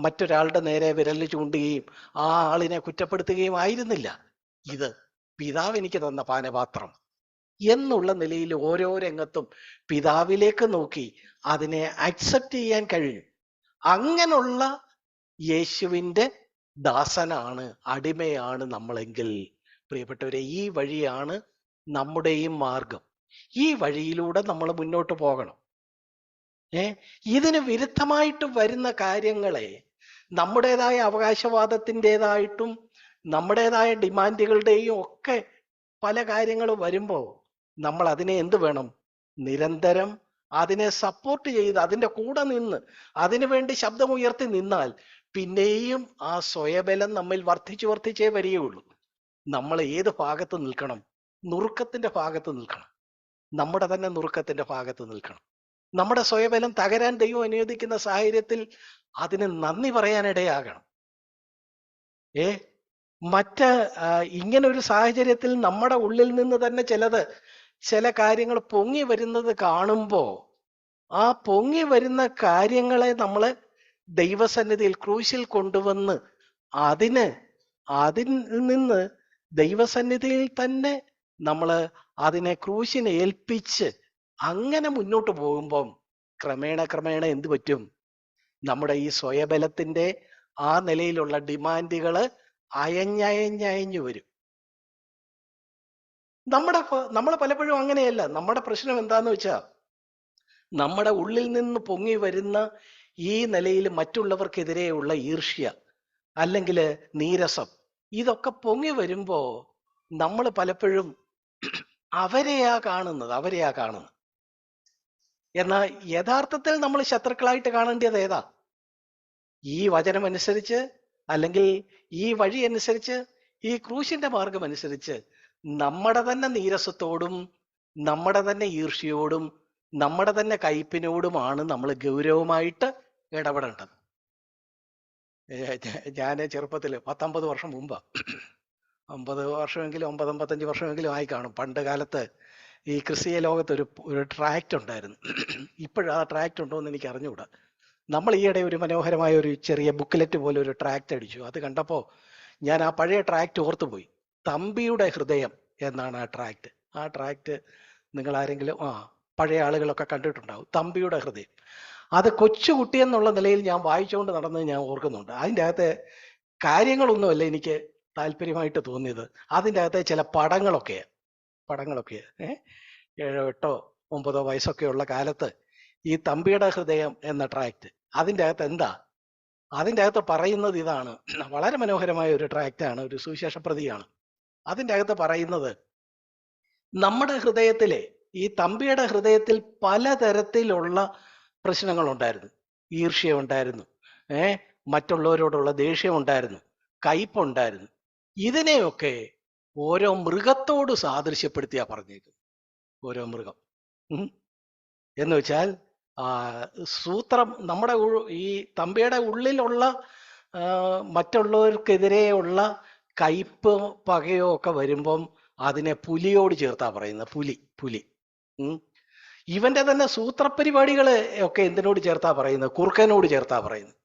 മറ്റൊരാളുടെ നേരെ വിരൽ ചൂണ്ടുകയും ആ ആളിനെ കുറ്റപ്പെടുത്തുകയും ആയിരുന്നില്ല. ഇത് പിതാവ് എനിക്ക് തന്ന പാനപാത്രം എന്നുള്ള നിലയിൽ ഓരോ രംഗത്തും പിതാവിലേക്ക് നോക്കി അതിനെ അക്സെപ്റ്റ് ചെയ്യാൻ കഴിയും. അങ്ങനെയുള്ള യേശുവിൻ്റെ ദാസനാണ്, അടിമയാണ് നമ്മളെങ്കിൽ, പ്രിയപ്പെട്ടവരെ, ഈ വഴിയാണ് നമ്മുടെയും മാർഗം. ഈ വഴിയിലൂടെ നമ്മൾ മുന്നോട്ട് പോകണം. ഇതിന് വിരുദ്ധമായിട്ട് വരുന്ന കാര്യങ്ങളെ നമ്മുടേതായ അവകാശവാദത്തിൻ്റെതായിട്ടും നമ്മുടേതായ ഡിമാൻഡുകളുടെയും ഒക്കെ പല കാര്യങ്ങൾ വരുമ്പോൾ നമ്മൾ അതിനെ എന്ത് വേണം? നിരന്തരം അതിനെ സപ്പോർട്ട് ചെയ്ത് അതിൻ്റെ കൂടെ നിന്ന് അതിനു വേണ്ടി ശബ്ദമുയർത്തി നിന്നാൽ പിന്നെയും ആ സ്വയബലം നമ്മിൽ വർദ്ധിച്ചേ വരികയുള്ളൂ. നമ്മൾ ഏത് ഭാഗത്ത് നിൽക്കണം? നുറുക്കത്തിന്റെ ഭാഗത്ത് നിൽക്കണം. നമ്മുടെ തന്നെ നുറുക്കത്തിന്റെ ഭാഗത്ത് നിൽക്കണം. നമ്മുടെ സ്വയബലം തകരാൻ ദൈവം അനുവദിക്കുന്ന സാഹചര്യത്തിൽ അതിന് നന്ദി പറയാനിടയാകണം. ഇങ്ങനെ ഒരു സാഹചര്യത്തിൽ നമ്മുടെ ഉള്ളിൽ നിന്ന് തന്നെ ചില കാര്യങ്ങൾ പൊങ്ങി വരുന്നത് കാണുമ്പോൾ ആ പൊങ്ങി വരുന്ന കാര്യങ്ങളെ നമ്മൾ ദൈവസന്നിധിയിൽ ക്രൂശിൽ കൊണ്ടുവന്ന് അതിന് അതിൽ നിന്ന് ദൈവസന്നിധിയിൽ തന്നെ നമ്മൾ അതിനെ ക്രൂശിനെ ഏൽപ്പിച്ച് അങ്ങനെ മുന്നോട്ട് പോകുമ്പം ക്രമേണ ക്രമേണ എന്ത് പറ്റും? നമ്മുടെ ഈ സ്വയബലത്തിന്റെ ആ നിലയിലുള്ള ഡിമാൻഡുകൾ അയഞ്ഞയഞ്ഞയഞ്ഞു വരും. നമ്മൾ പലപ്പോഴും അങ്ങനെയല്ല. നമ്മുടെ പ്രശ്നം എന്താന്ന് വെച്ചാൽ നമ്മുടെ ഉള്ളിൽ നിന്ന് പൊങ്ങി വരുന്ന ഈ നിലയിൽ മറ്റുള്ളവർക്കെതിരെയുള്ള ഈർഷ്യ അല്ലെങ്കിൽ നീരസം, ഇതൊക്കെ പൊങ്ങി വരുമ്പോ നമ്മൾ പലപ്പോഴും അവരെയാ കാണുന്നത്. എന്നാൽ യഥാർത്ഥത്തിൽ നമ്മൾ ശത്രുക്കളായിട്ട് കാണേണ്ടത് ഏതാ? ഈ വചനമനുസരിച്ച് അല്ലെങ്കിൽ ഈ വഴി അനുസരിച്ച് ഈ ക്രൂശിന്റെ മാർഗം അനുസരിച്ച് നമ്മുടെ തന്നെ നീരസത്തോടും നമ്മുടെ തന്നെ ഈർഷ്യയോടും നമ്മുടെ തന്നെ കയ്പിനോടുമാണ് നമ്മൾ ഗൗരവമായിട്ട് ഇടപെടേണ്ടത്. ഞാൻ ചെറുപ്പത്തിൽ 19 വർഷം മുമ്പ് 50 വർഷമെങ്കിലും 55 വർഷമെങ്കിലും ആയി കാണും. പണ്ട് കാലത്ത് ഈ ക്രിസ്തീയ ലോകത്ത് ഒരു ട്രാക്റ്റ് ഉണ്ടായിരുന്നു. ഇപ്പോഴാ ട്രാക്റ്റ് ഉണ്ടോ എന്ന് എനിക്ക് അറിഞ്ഞുകൂടാ. നമ്മൾ ഈയിടെ ഒരു മനോഹരമായ ഒരു ചെറിയ ബുക്ക്ലെറ്റ് പോലെ ഒരു ട്രാക്റ്റ് അടിച്ചു. അത് കണ്ടപ്പോൾ ഞാൻ ആ പഴയ ട്രാക്റ്റ് ഓർത്തുപോയി. തമ്പിയുടെ ഹൃദയം എന്നാണ് ആ ട്രാക്റ്റ്. ആ ട്രാക്റ്റ് നിങ്ങൾ ആരെങ്കിലും പഴയ ആളുകളൊക്കെ കണ്ടിട്ടുണ്ടാവും. തമ്പിയുടെ ഹൃദയം. അത് കൊച്ചുകുട്ടി എന്നുള്ള നിലയിൽ ഞാൻ വായിച്ചുകൊണ്ട് നടന്നത് ഞാൻ ഓർക്കുന്നുണ്ട്. അതിൻ്റെ അകത്തെ കാര്യങ്ങളൊന്നുമല്ല എനിക്ക് താല്പര്യമായിട്ട് തോന്നിയത്. അതിൻ്റെ അകത്തെ ചില പടങ്ങളൊക്കെ 7, 8, 9 വയസ്സൊക്കെയുള്ള കാലത്ത് ഈ തമ്പിയുടെ ഹൃദയം എന്ന ട്രാക്റ്റ്, അതിൻ്റെ അകത്ത് എന്താ? അതിൻ്റെ അകത്ത് പറയുന്നത് ഇതാണ്. വളരെ മനോഹരമായ ഒരു ട്രാക്റ്റാണ്, ഒരു സുവിശേഷ പ്രതിയാണ്. അതിൻ്റെ അകത്ത് പറയുന്നത് നമ്മുടെ ഹൃദയത്തിലെ ഈ തമ്പിയുടെ ഹൃദയത്തിൽ പലതരത്തിലുള്ള പ്രശ്നങ്ങളുണ്ടായിരുന്നു. ഈർഷ്യ ഉണ്ടായിരുന്നു, മറ്റുള്ളവരോടുള്ള ദേഷ്യം ഉണ്ടായിരുന്നു, കയ്പുണ്ടായിരുന്നു. ഇതിനെയൊക്കെ ഓരോ മൃഗത്തോട് സാദൃശ്യപ്പെടുത്തിയാ പറഞ്ഞേക്കുന്നത്. ഓരോ മൃഗം എന്ന് വെച്ചാൽ സൂത്രം നമ്മുടെ ഈ തമ്പിയുടെ ഉള്ളിലുള്ള മറ്റുള്ളവർക്കെതിരെയുള്ള കയ്പ് പകയോ ഒക്കെ വരുമ്പം അതിനെ പുലിയോട് ചേർത്താ പറയുന്നത്. പുലി. ഇവന്റെ തന്നെ സൂത്രപരിപാടികള് ഒക്കെ എന്തിനോട് ചേർത്താ പറയുന്നത്? കുറുക്കനോട് ചേർത്താ പറയുന്നത്.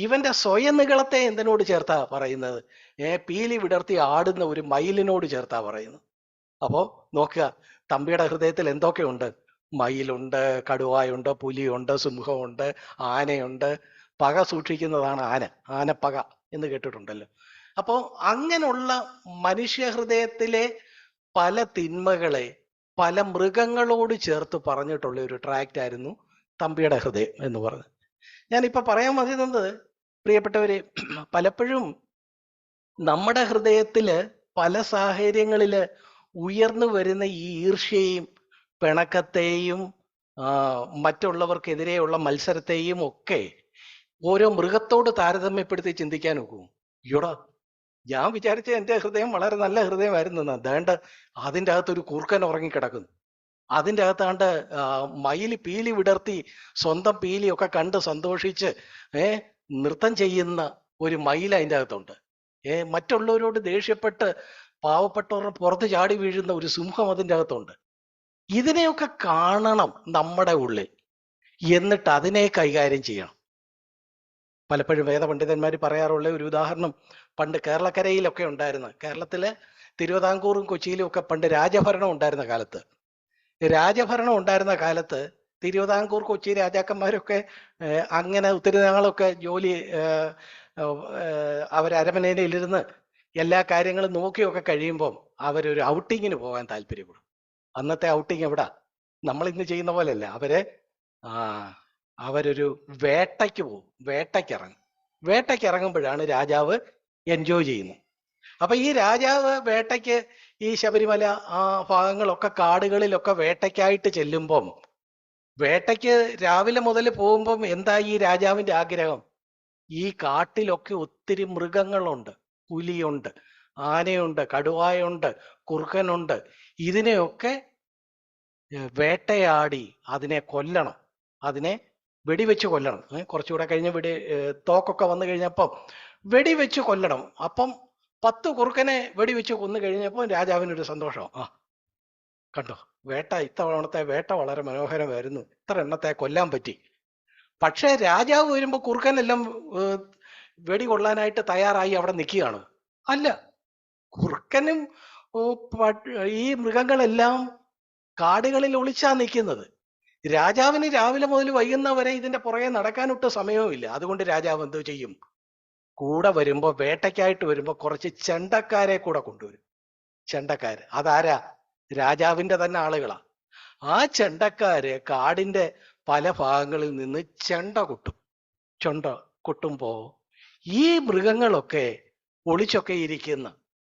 ഇവന്റെ സ്വയനികളത്തെ എന്തിനോട് ചേർത്താ പറയുന്നത്? പീലി വിടർത്തി ആടുന്ന ഒരു മയിലിനോട് ചേർത്താ പറയുന്നത്. അപ്പോ നോക്കുക, തമ്പിയുടെ ഹൃദയത്തിൽ എന്തൊക്കെയുണ്ട്? മയിലുണ്ട്, കടുവായുണ്ട്, പുലിയുണ്ട്, സിംഹമുണ്ട്, ആനയുണ്ട്. പക സൂക്ഷിക്കുന്നതാണ് ആനപ്പക എന്ന് കേട്ടിട്ടുണ്ടല്ലോ. അപ്പോ അങ്ങനെയുള്ള മനുഷ്യ ഹൃദയത്തിലെ പല തിന്മകളെ പല മൃഗങ്ങളോട് ചേർത്ത് പറഞ്ഞിട്ടുള്ള ഒരു ട്രാക്റ്റ് ആയിരുന്നു തമ്പിയുടെ ഹൃദയം എന്ന് പറഞ്ഞത്. ഞാനിപ്പോ പറയാൻ വരുന്നത്, പ്രിയപ്പെട്ടവരെ, പലപ്പോഴും നമ്മുടെ ഹൃദയത്തില് പല സാഹചര്യങ്ങളില് ഉയർന്നു വരുന്ന ഈ ഈർഷ്യയും പിണക്കത്തെയും മറ്റുള്ളവർക്കെതിരെയുള്ള മത്സരത്തെയും ഒക്കെ ഓരോ മൃഗത്തോട് താരതമ്യപ്പെടുത്തി ചിന്തിക്കാൻ നോക്കൂ. ഈടാ, ഞാൻ വിചാരിച്ച എൻ്റെ ഹൃദയം വളരെ നല്ല ഹൃദയമായിരുന്നു. അതേണ്ട അതിൻ്റെ അകത്തൊരു കുറുക്കൻ ഉറങ്ങിക്കിടക്കുന്നു. അതിൻ്റെ അകത്താണ്ട് മയിൽ പീലി വിടർത്തി സ്വന്തം പീലിയൊക്കെ കണ്ട് സന്തോഷിച്ച് നൃത്തം ചെയ്യുന്ന ഒരു മയിൽ അതിൻ്റെ അകത്തുണ്ട്. മറ്റുള്ളവരോട് ദേഷ്യപ്പെട്ട് പാവപ്പെട്ടവരുടെ പുറത്ത് ചാടി വീഴുന്ന ഒരു സിംഹം അതിൻ്റെ അകത്തുണ്ട്. ഇതിനെയൊക്കെ കാണണം നമ്മുടെ ഉള്ളിൽ, എന്നിട്ട് അതിനെ കൈകാര്യം ചെയ്യണം. പലപ്പോഴും വേദപണ്ഡിതന്മാർ പറയാറുള്ള ഒരു ഉദാഹരണം, പണ്ട് കേരളക്കരയിലൊക്കെ ഉണ്ടായിരുന്ന, കേരളത്തിലെ തിരുവിതാംകൂറും കൊച്ചിയിലും ഒക്കെ പണ്ട് രാജഭരണം ഉണ്ടായിരുന്ന കാലത്ത് തിരുവിതാംകൂർ കൊച്ചി രാജാക്കന്മാരൊക്കെ അങ്ങനെ ഒത്തിരി നാളൊക്കെ ജോലി അവർ അരമനയിലിരുന്ന് എല്ലാ കാര്യങ്ങളും നോക്കിയൊക്കെ കഴിയുമ്പം അവരൊരു ഔട്ടിങ്ങിന് പോകാൻ താല്പര്യപ്പെടും. അന്നത്തെ ഔട്ടിങ് എവിടാ? നമ്മൾ ഇന്ന് ചെയ്യുന്ന പോലെയല്ല. അവരൊരു വേട്ടയ്ക്ക് പോകും. വേട്ടയ്ക്ക് ഇറങ്ങുമ്പോഴാണ് രാജാവ് എൻജോയ് ചെയ്യുന്നത്. അപ്പൊ ഈ രാജാവ് വേട്ടയ്ക്ക് ഈ ശബരിമല ആ ഭാഗങ്ങളൊക്കെ കാടുകളിലൊക്കെ വേട്ടയ്ക്കായിട്ട് ചെല്ലുമ്പം, വേട്ടയ്ക്ക് രാവിലെ മുതൽ പോകുമ്പം എന്താ ഈ രാജാവിന്റെ ആഗ്രഹം? ഈ കാട്ടിലൊക്കെ ഒത്തിരി മൃഗങ്ങളുണ്ട്. പുലിയുണ്ട്, ആനയുണ്ട്, കടുവായുണ്ട്, കുറുക്കനുണ്ട്. ഇതിനെയൊക്കെ വേട്ടയാടി അതിനെ കൊല്ലണം, അതിനെ വെടിവെച്ച് കൊല്ലണം. കുറച്ചുകൂടെ കഴിഞ്ഞ് തോക്കൊക്കെ വന്നു കഴിഞ്ഞപ്പം വെടിവെച്ച് കൊല്ലണം. അപ്പം 10 കുറുക്കനെ വെടിവെച്ച് കൊന്നു കഴിഞ്ഞപ്പോൾ രാജാവിനൊരു സന്തോഷം. കണ്ടോ, ഇത്തവണത്തെ വേട്ട വളരെ മനോഹരമായിരുന്നു. ഇത്ര എണ്ണത്തെ കൊല്ലാൻ പറ്റി. പക്ഷേ രാജാവ് വരുമ്പോ കുറുക്കനെല്ലാം വെടി കൊള്ളാനായിട്ട് തയ്യാറായി അവിടെ നിൽക്കുകയാണ്. അല്ല, കുറുക്കനും ഈ മൃഗങ്ങളെല്ലാം കാടുകളിൽ ഒളിച്ചാ നിൽക്കുന്നത്. രാജാവിന് രാവിലെ മുതൽ വൈകുന്നവരെ ഇതിന്റെ പുറകെ നടക്കാനൊട്ട് സമയവും ഇല്ല. അതുകൊണ്ട് രാജാവ് എന്തോ ചെയ്യും, കൂടെ വരുമ്പോ വേട്ടയ്ക്കായിട്ട് വരുമ്പോ കുറച്ച് ചെണ്ടക്കാരെ കൂടെ കൊണ്ടുവരും. ചെണ്ടക്കാര് അതാരാ? രാജാവിന്റെ തന്നെ ആളുകളാ. ആ ചെണ്ടക്കാര് കാടിന്റെ പല ഭാഗങ്ങളിൽ നിന്ന് ചെണ്ട കൊട്ടും. ചെണ്ട കൊട്ടുമ്പോ ഈ മൃഗങ്ങളൊക്കെ ഒളിച്ചൊക്കെ ഇരിക്കുന്ന,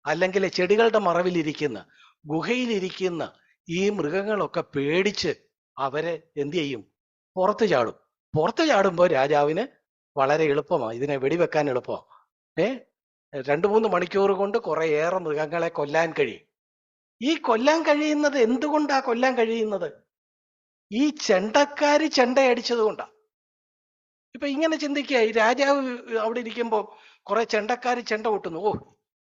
അല്ലെങ്കിൽ ചെടികളുടെ മറവിലിരിക്കുന്ന, ഗുഹയിലിരിക്കുന്ന ഈ മൃഗങ്ങളൊക്കെ പേടിച്ച് അവരെ എന്ത് ചെയ്യും? പുറത്ത് ചാടും. പുറത്ത് ചാടുമ്പോൾ രാജാവിന് വളരെ എളുപ്പമാണ് ഇതിനെ വെടിവെക്കാൻ എളുപ്പമാണ്. 2-3 മണിക്കൂർ കൊണ്ട് കുറേയേറെ മൃഗങ്ങളെ കൊല്ലാൻ കഴിയും. ഈ കൊല്ലാൻ കഴിയുന്നത് എന്തുകൊണ്ടാ കൊല്ലാൻ കഴിയുന്നത്? ഈ ചെണ്ടക്കാര് ചെണ്ടയടിച്ചത് കൊണ്ടാ. ഇപ്പൊ ഇങ്ങനെ ചിന്തിക്കുക, ഈ രാജാവ് അവിടെ ഇരിക്കുമ്പോ കുറെ ചെണ്ടക്കാര് ചെണ്ട കൊട്ടുന്നു. ഓ,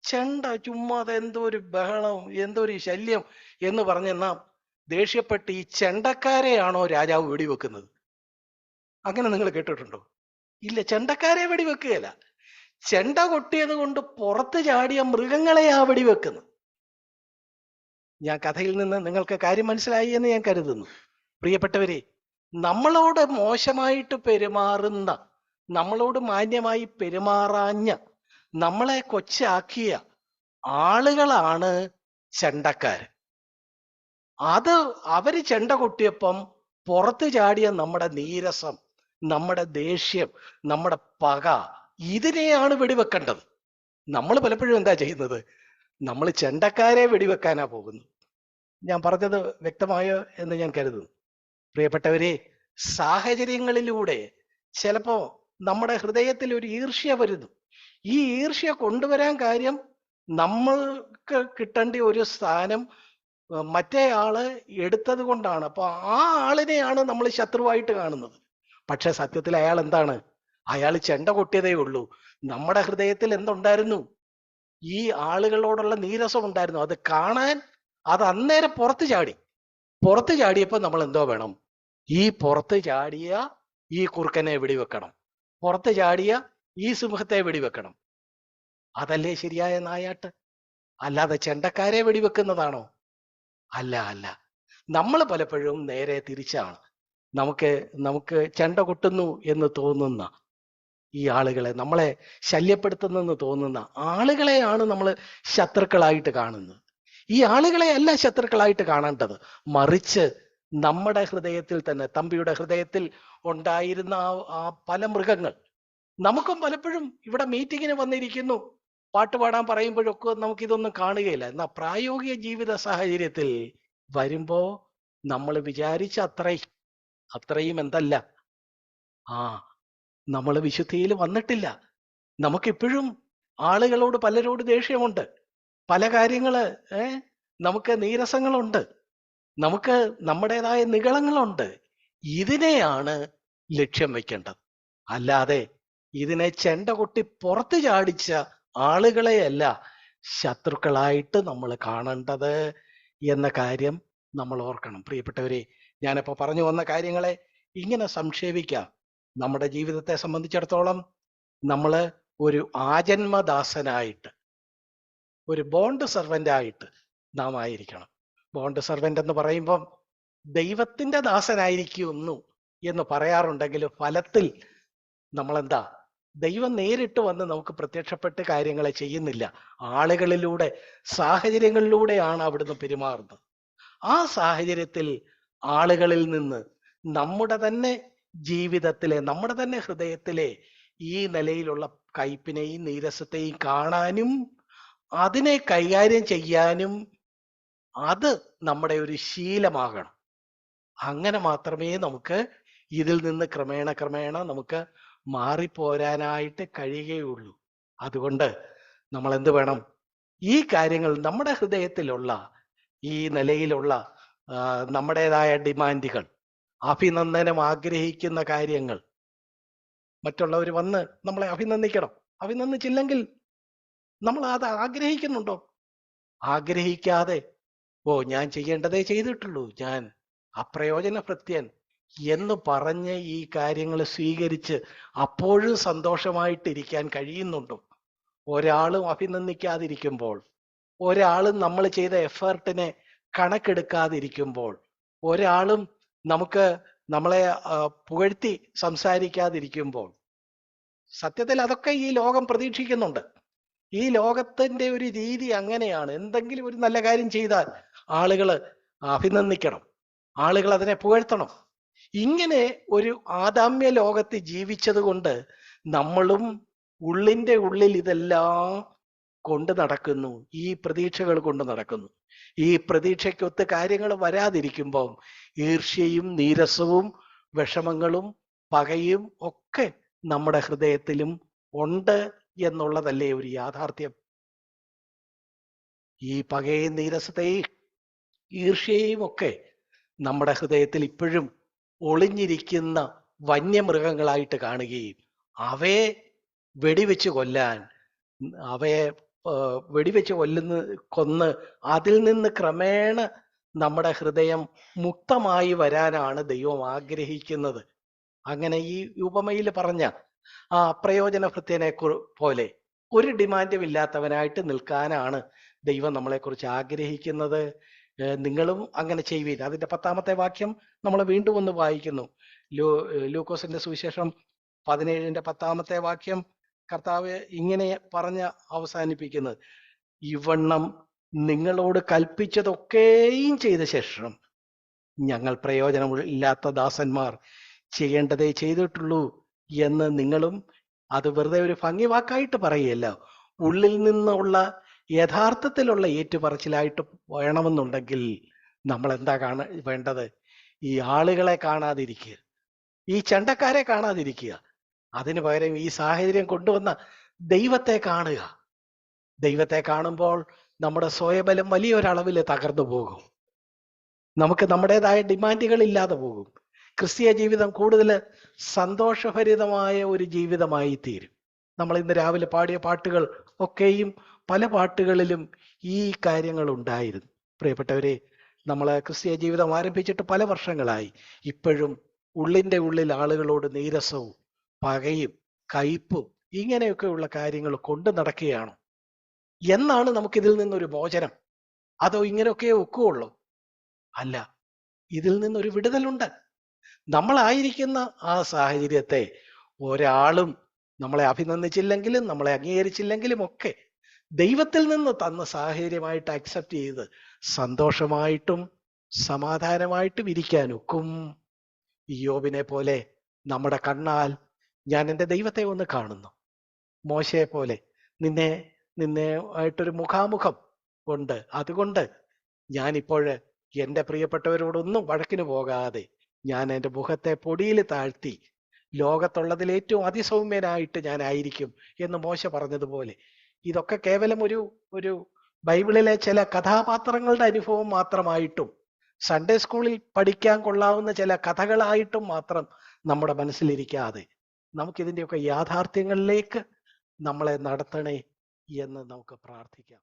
ചെണ്ട ചുമ്മാതെ എന്തോ ഒരു ബഹളം, എന്തോ ഒരു ശല്യം എന്ന് പറഞ്ഞെന്നാ ദേഷ്യപ്പെട്ട് ഈ ചെണ്ടക്കാരെയാണോ രാജാവ് വെടിവെക്കുന്നത്? അങ്ങനെ നിങ്ങൾ കേട്ടിട്ടുണ്ടോ? ഇല്ല, ചെണ്ടക്കാരെ വെടിവെക്കുകയല്ല. ചെണ്ട കൊട്ടിയത് കൊണ്ട് പുറത്ത് ചാടിയ മൃഗങ്ങളെയാ വെടിവെക്കുന്നത്. ഞാൻ കഥയിൽ നിന്ന് നിങ്ങൾക്ക് കാര്യം മനസ്സിലായി എന്ന് ഞാൻ കരുതുന്നു. പ്രിയപ്പെട്ടവരെ, നമ്മളോട് മോശമായിട്ട് പെരുമാറുന്ന, നമ്മളോട് മാന്യമായി പെരുമാറാഞ്ഞ, നമ്മളെ കൊച്ചാക്കിയ ആളുകളാണ് ചെണ്ടക്കാര്. അവര് ചെണ്ട കൊട്ടിയപ്പം പുറത്ത് ചാടിയ നമ്മുടെ നീരസം, നമ്മുടെ ദേഷ്യം, നമ്മുടെ പക, ഇതിനെയാണ് വെടിവെക്കേണ്ടത്. നമ്മൾ പലപ്പോഴും എന്താ ചെയ്യുന്നത്? നമ്മൾ ചെണ്ടക്കാരെ വെടിവെക്കാനാ പോകുന്നു. ഞാൻ പറഞ്ഞത് വ്യക്തമായോ എന്ന് ഞാൻ കരുതുന്നു. പ്രിയപ്പെട്ടവരെ, സാഹചര്യങ്ങളിലൂടെ ചിലപ്പോ നമ്മുടെ ഹൃദയത്തിൽ ഒരു ഈർഷ്യ വരുന്നു. ഈ ഈർഷ്യ കൊണ്ടുവരാൻ കാര്യം നമ്മൾക്ക് കിട്ടേണ്ട ഒരു സ്ഥാനം മറ്റേ ആള് എടുത്തത് കൊണ്ടാണ്. അപ്പൊ ആ ആളിനെയാണ് നമ്മൾ ശത്രുവായിട്ട് കാണുന്നത്. പക്ഷെ സത്യത്തിൽ അയാൾ എന്താണ്? അയാൾ ചെണ്ട കൊട്ടിയതേ ഉള്ളൂ. നമ്മുടെ ഹൃദയത്തിൽ എന്തുണ്ടായിരുന്നു? ഈ ആളുകളോടുള്ള നീരസം ഉണ്ടായിരുന്നു. അത് കാണാൻ അത് അന്നേരം പുറത്ത് ചാടി. പുറത്ത് ചാടിയപ്പോ നമ്മൾ എന്തോ വേണം? ഈ പുറത്ത് ചാടിയ ഈ കുറുക്കനെ വെടിവെക്കണം, പുറത്ത് ചാടിയ ഈ സിംഹത്തെ വെടിവെക്കണം. അതല്ലേ ശരിയായ നായാട്ട്? അല്ലാതെ ചെണ്ടക്കാരെ വെടിവെക്കുന്നതാണോ? അല്ല, അല്ല. നമ്മൾ പലപ്പോഴും നേരെ തിരിച്ചാണ്. നമുക്ക് ചെണ്ട കൊട്ടുന്നു എന്ന് തോന്നുന്ന ഈ ആളുകളെ, നമ്മളെ ശല്യപ്പെടുത്തുന്നെന്ന് തോന്നുന്ന ആളുകളെയാണ് നമ്മൾ ശത്രുക്കളായിട്ട് കാണുന്നത്. ഈ ആളുകളെ അല്ല ശത്രുക്കളായിട്ട് കാണേണ്ടത്. മറിച്ച് നമ്മുടെ ഹൃദയത്തിൽ തന്നെ, തമ്പിയുടെ ഹൃദയത്തിൽ ഉണ്ടായിരുന്ന ആ പല മൃഗങ്ങൾ, നമുക്കും പലപ്പോഴും ഇവിടെ മീറ്റിങ്ങിന് വന്നിരിക്കുന്നു, പാട്ട് പാടാൻ പറയുമ്പോഴൊക്കെ നമുക്കിതൊന്നും കാണുകയില്ല. എന്നാൽ പ്രായോഗിക ജീവിത സാഹചര്യത്തിൽ വരുമ്പോ നമ്മൾ വിചാരിച്ച അത്രയും എന്തല്ല, നമ്മൾ വിശുദ്ധിയിൽ വന്നിട്ടില്ല. നമുക്കിപ്പോഴും ആളുകളോട് പലരോട് ദേഷ്യമുണ്ട്, പല കാര്യങ്ങള് നമുക്ക് നീരസങ്ങളുണ്ട്, നമുക്ക് നമ്മുടേതായ നിഗളങ്ങളുണ്ട്. ഇതിനെയാണ് ലക്ഷ്യം വെക്കേണ്ടത്. അല്ലാതെ ഇതിനെ ചെണ്ട കൊട്ടി പുറത്ത് ചാടിച്ച ആളുകളെയല്ല ശത്രുക്കളായിട്ട് നമ്മൾ കാണേണ്ടത് എന്ന കാര്യം നമ്മൾ ഓർക്കണം. പ്രിയപ്പെട്ടവരെ, ഞാനിപ്പോ പറഞ്ഞു വന്ന കാര്യങ്ങളെ ഇങ്ങനെ സംക്ഷേപിക്കാം. നമ്മുടെ ജീവിതത്തെ സംബന്ധിച്ചിടത്തോളം നമ്മൾ ഒരു ആജന്മദാസനായിട്ട്, ഒരു ബോണ്ട് സെർവന്റ് ആയിട്ട് നാം ആയിരിക്കണം. ബോണ്ട് സെർവന്റ് എന്ന് പറയുമ്പം ദൈവത്തിന്റെ ദാസനായിരിക്കുന്നു എന്ന് പറയാറുണ്ടെങ്കിലും ഫലത്തിൽ നമ്മളെന്താ, ദൈവം നേരിട്ട് വന്ന് നമുക്ക് പ്രത്യക്ഷപ്പെട്ട് കാര്യങ്ങളെ ചെയ്യുന്നില്ല. ആളുകളിലൂടെ, സാഹചര്യങ്ങളിലൂടെയാണ് അവിടുന്ന് പെരുമാറുന്നത്. ആ സാഹചര്യത്തിൽ ആളുകളിൽ നിന്ന് നമ്മുടെ തന്നെ ജീവിതത്തിലെ, നമ്മുടെ തന്നെ ഹൃദയത്തിലെ ഈ നിലയിലുള്ള കയ്പിനെയും നീരസത്തെയും കാണാനും അതിനെ കൈകാര്യം ചെയ്യാനും അത് നമ്മുടെ ഒരു ശീലമാകണം. അങ്ങനെ മാത്രമേ നമുക്ക് ഇതിൽ നിന്ന് ക്രമേണ നമുക്ക് മാറിപ്പോരാനായിട്ട് കഴിയുകയുള്ളൂ. അതുകൊണ്ട് നമ്മൾ എന്ത് വേണം? ഈ കാര്യങ്ങൾ, നമ്മുടെ ഹൃദയത്തിലുള്ള ഈ നിലയിലുള്ള നമ്മുടേതായ ഡിമാൻഡുകൾ, അഭിനന്ദനം ആഗ്രഹിക്കുന്ന കാര്യങ്ങൾ, മറ്റുള്ളവർ വന്ന് നമ്മളെ അഭിനന്ദിക്കണം. അഭിനന്ദിച്ചില്ലെങ്കിൽ നമ്മൾ അത് ആഗ്രഹിക്കുന്നുണ്ടോ? ആഗ്രഹിക്കാതെ ഓ ഞാൻ ചെയ്യേണ്ടതേ ചെയ്തിട്ടുള്ളൂ, ഞാൻ അപ്രയോജനഭൃത്യൻ എന്ന് പറഞ്ഞ് ഈ കാര്യങ്ങൾ സ്വീകരിച്ച് അപ്പോഴും സന്തോഷമായിട്ടിരിക്കാൻ കഴിയുന്നുണ്ടോ? ഒരാളും അഭിനന്ദിക്കാതിരിക്കുമ്പോൾ, ഒരാളും നമ്മൾ ചെയ്ത എഫേർട്ടിനെ കണക്കെടുക്കാതിരിക്കുമ്പോൾ, ഒരാളും നമുക്ക് നമ്മളെ പുകഴ്ത്തി സംസാരിക്കാതിരിക്കുമ്പോൾ, സത്യത്തിൽ അതൊക്കെ ഈ ലോകം പ്രതീക്ഷിക്കുന്നുണ്ട്. ഈ ലോകത്തിന്റെ ഒരു രീതി അങ്ങനെയാണ്. എന്തെങ്കിലും ഒരു നല്ല കാര്യം ചെയ്താൽ ആളുകൾ അഭിനന്ദിക്കണം, ആളുകൾ അതിനെ പുകഴ്ത്തണം. ഇങ്ങനെ ഒരു ആദാമ്യ ലോകത്ത് ജീവിച്ചത് കൊണ്ട് നമ്മളും ഉള്ളിന്റെ ഉള്ളിൽ ഇതെല്ലാം കൊണ്ട് നടക്കുന്നു, ഈ പ്രതീക്ഷകൾ കൊണ്ട് നടക്കുന്നു. ഈ പ്രതീക്ഷയ്ക്കൊത്ത് കാര്യങ്ങൾ വരാതിരിക്കുമ്പോൾ ഈർഷ്യയും നീരസവും വിഷമങ്ങളും പകയും ഒക്കെ നമ്മുടെ ഹൃദയത്തിലും ഉണ്ട് എന്നുള്ളതല്ലേ ഒരു യാഥാർത്ഥ്യം. ഈ പകയും നീരസത്തെയും ഈർഷ്യയും ഒക്കെ നമ്മുടെ ഹൃദയത്തിൽ ഇപ്പോഴും ഒളിഞ്ഞിരിക്കുന്ന വന്യമൃഗങ്ങളായിട്ട് കാണുകയും അവയെ വെടിവെച്ച് കൊല്ലാൻ, അവയെ വെടിവെച്ച് കൊന്ന് അതിൽ നിന്ന് ക്രമേണ നമ്മുടെ ഹൃദയം മുക്തമായി വരാനാണ് ദൈവം ആഗ്രഹിക്കുന്നത്. അങ്ങനെ ഈ ഉപമയിൽ പറഞ്ഞ ആ അപ്രയോജനഭൃത്യനെ പോലെ ഒരു ഡിമാൻഡും ഇല്ലാത്തവനായിട്ട് നിൽക്കാനാണ് ദൈവം നമ്മളെക്കുറിച്ച് ആഗ്രഹിക്കുന്നത്. നിങ്ങളും അങ്ങനെ ചെയ്യുവീൻ. അതിന്റെ 10-ാമത്തെ വാക്യം നമ്മൾ വീണ്ടും ഒന്ന് വായിക്കുന്നു. ലൂക്കോസിന്റെ സുവിശേഷം 17-ന്റെ 10-ാമത്തെ വാക്യം കർത്താവ് ഇങ്ങനെ പറഞ്ഞ് അവസാനിപ്പിക്കുന്നത്: ഇവണ്ണം നിങ്ങളോട് കൽപ്പിച്ചതൊക്കെയും ചെയ്ത ശേഷം ഞങ്ങൾ പ്രയോജനമില്ലാത്ത ദാസന്മാർ, ചെയ്യേണ്ടതേ ചെയ്തിട്ടുള്ളൂ എന്ന് നിങ്ങളും, അത് വെറുതെ ഒരു ഭംഗി വാക്കായിട്ട് പറയുകയല്ല, ഉള്ളിൽ നിന്നുള്ള യഥാർത്ഥത്തിലുള്ള ഏറ്റുപറച്ചിലായിട്ട് വേണമെന്നുണ്ടെങ്കിൽ നമ്മൾ എന്താ വേണ്ടത്? ഈ ആളുകളെ കാണാതിരിക്കുക, ഈ ചണ്ടക്കാരെ കാണാതിരിക്കുക. അതിനു പകരം ഈ സാഹചര്യം കൊണ്ടുവന്ന ദൈവത്തെ കാണുക. ദൈവത്തെ കാണുമ്പോൾ നമ്മുടെ സ്വയബലം വലിയൊരളവിൽ തകർന്നു പോകും. നമുക്ക് നമ്മുടേതായ ഡിമാൻഡുകൾ ഇല്ലാതെ പോകും. ക്രിസ്തീയ ജീവിതം കൂടുതൽ സന്തോഷഭരിതമായ ഒരു ജീവിതമായി തീരും. നമ്മൾ ഇന്ന് രാവിലെ പാടിയ പാട്ടുകൾ ഒക്കെയും പല പാട്ടുകളിലും ഈ കാര്യങ്ങൾ ഉണ്ടായിരുന്നു. പ്രിയപ്പെട്ടവരെ, നമ്മൾ ക്രിസ്തീയ ജീവിതം ആരംഭിച്ചിട്ട് പല വർഷങ്ങളായി. ഇപ്പോഴും ഉള്ളിൻ്റെ ഉള്ളിൽ ആളുകളോട് നീരസവും പകയും കയ്പും ഇങ്ങനെയൊക്കെയുള്ള കാര്യങ്ങൾ കൊണ്ട് നടക്കുകയാണ്. എന്നാണ് നമുക്കിതിൽ നിന്നൊരു മോചനം? അതോ ഇങ്ങനെയൊക്കെ ഒക്കുകയുള്ളൂ? അല്ല, ഇതിൽ നിന്നൊരു വിടുതലുണ്ട്. നമ്മളായിരിക്കുന്ന ആ സാഹചര്യത്തെ ഒരാളും നമ്മളെ അഭിനന്ദിച്ചില്ലെങ്കിലും നമ്മളെ അംഗീകരിച്ചില്ലെങ്കിലും ഒക്കെ ദൈവത്തിൽ നിന്ന് തന്ന സാഹചര്യമായിട്ട് അക്സെപ്റ്റ് ചെയ്ത് സന്തോഷമായിട്ടും സമാധാനമായിട്ടും ഇരിക്കാൻ ഒക്കും. ഇയ്യോബിനെ പോലെ നമ്മുടെ കണ്ണാൽ ഞാൻ എൻ്റെ ദൈവത്തെ ഒന്ന് കാണുന്നു. മോശയെ പോലെ നിന്നെ ആയിട്ടൊരു മുഖാമുഖം ഉണ്ട്. അതുകൊണ്ട് ഞാനിപ്പോൾ എൻ്റെ പ്രിയപ്പെട്ടവരോടൊന്നും വഴക്കിന് പോകാതെ ഞാൻ എൻ്റെ മുഖത്തെ പൊടിയിൽ താഴ്ത്തി ലോകത്തുള്ളതിൽ ഏറ്റവും അതിസൗമ്യനായിട്ട് ഞാൻ ആയിരിക്കും എന്ന് മോശ പറഞ്ഞതുപോലെ, ഇതൊക്കെ കേവലം ഒരു ബൈബിളിലെ ചില കഥാപാത്രങ്ങളുടെ അനുഭവം മാത്രമായിട്ടും സൺഡേ സ്കൂളിൽ പഠിക്കാൻ കൊള്ളാവുന്ന ചില കഥകളായിട്ടും മാത്രം നമ്മുടെ മനസ്സിലിരിക്കാതെ നമുക്കിതിൻ്റെയൊക്കെ യാഥാർത്ഥ്യങ്ങളിലേക്ക് നമ്മളെ നടത്തണേ എന്ന് നമുക്ക് പ്രാർത്ഥിക്കാം.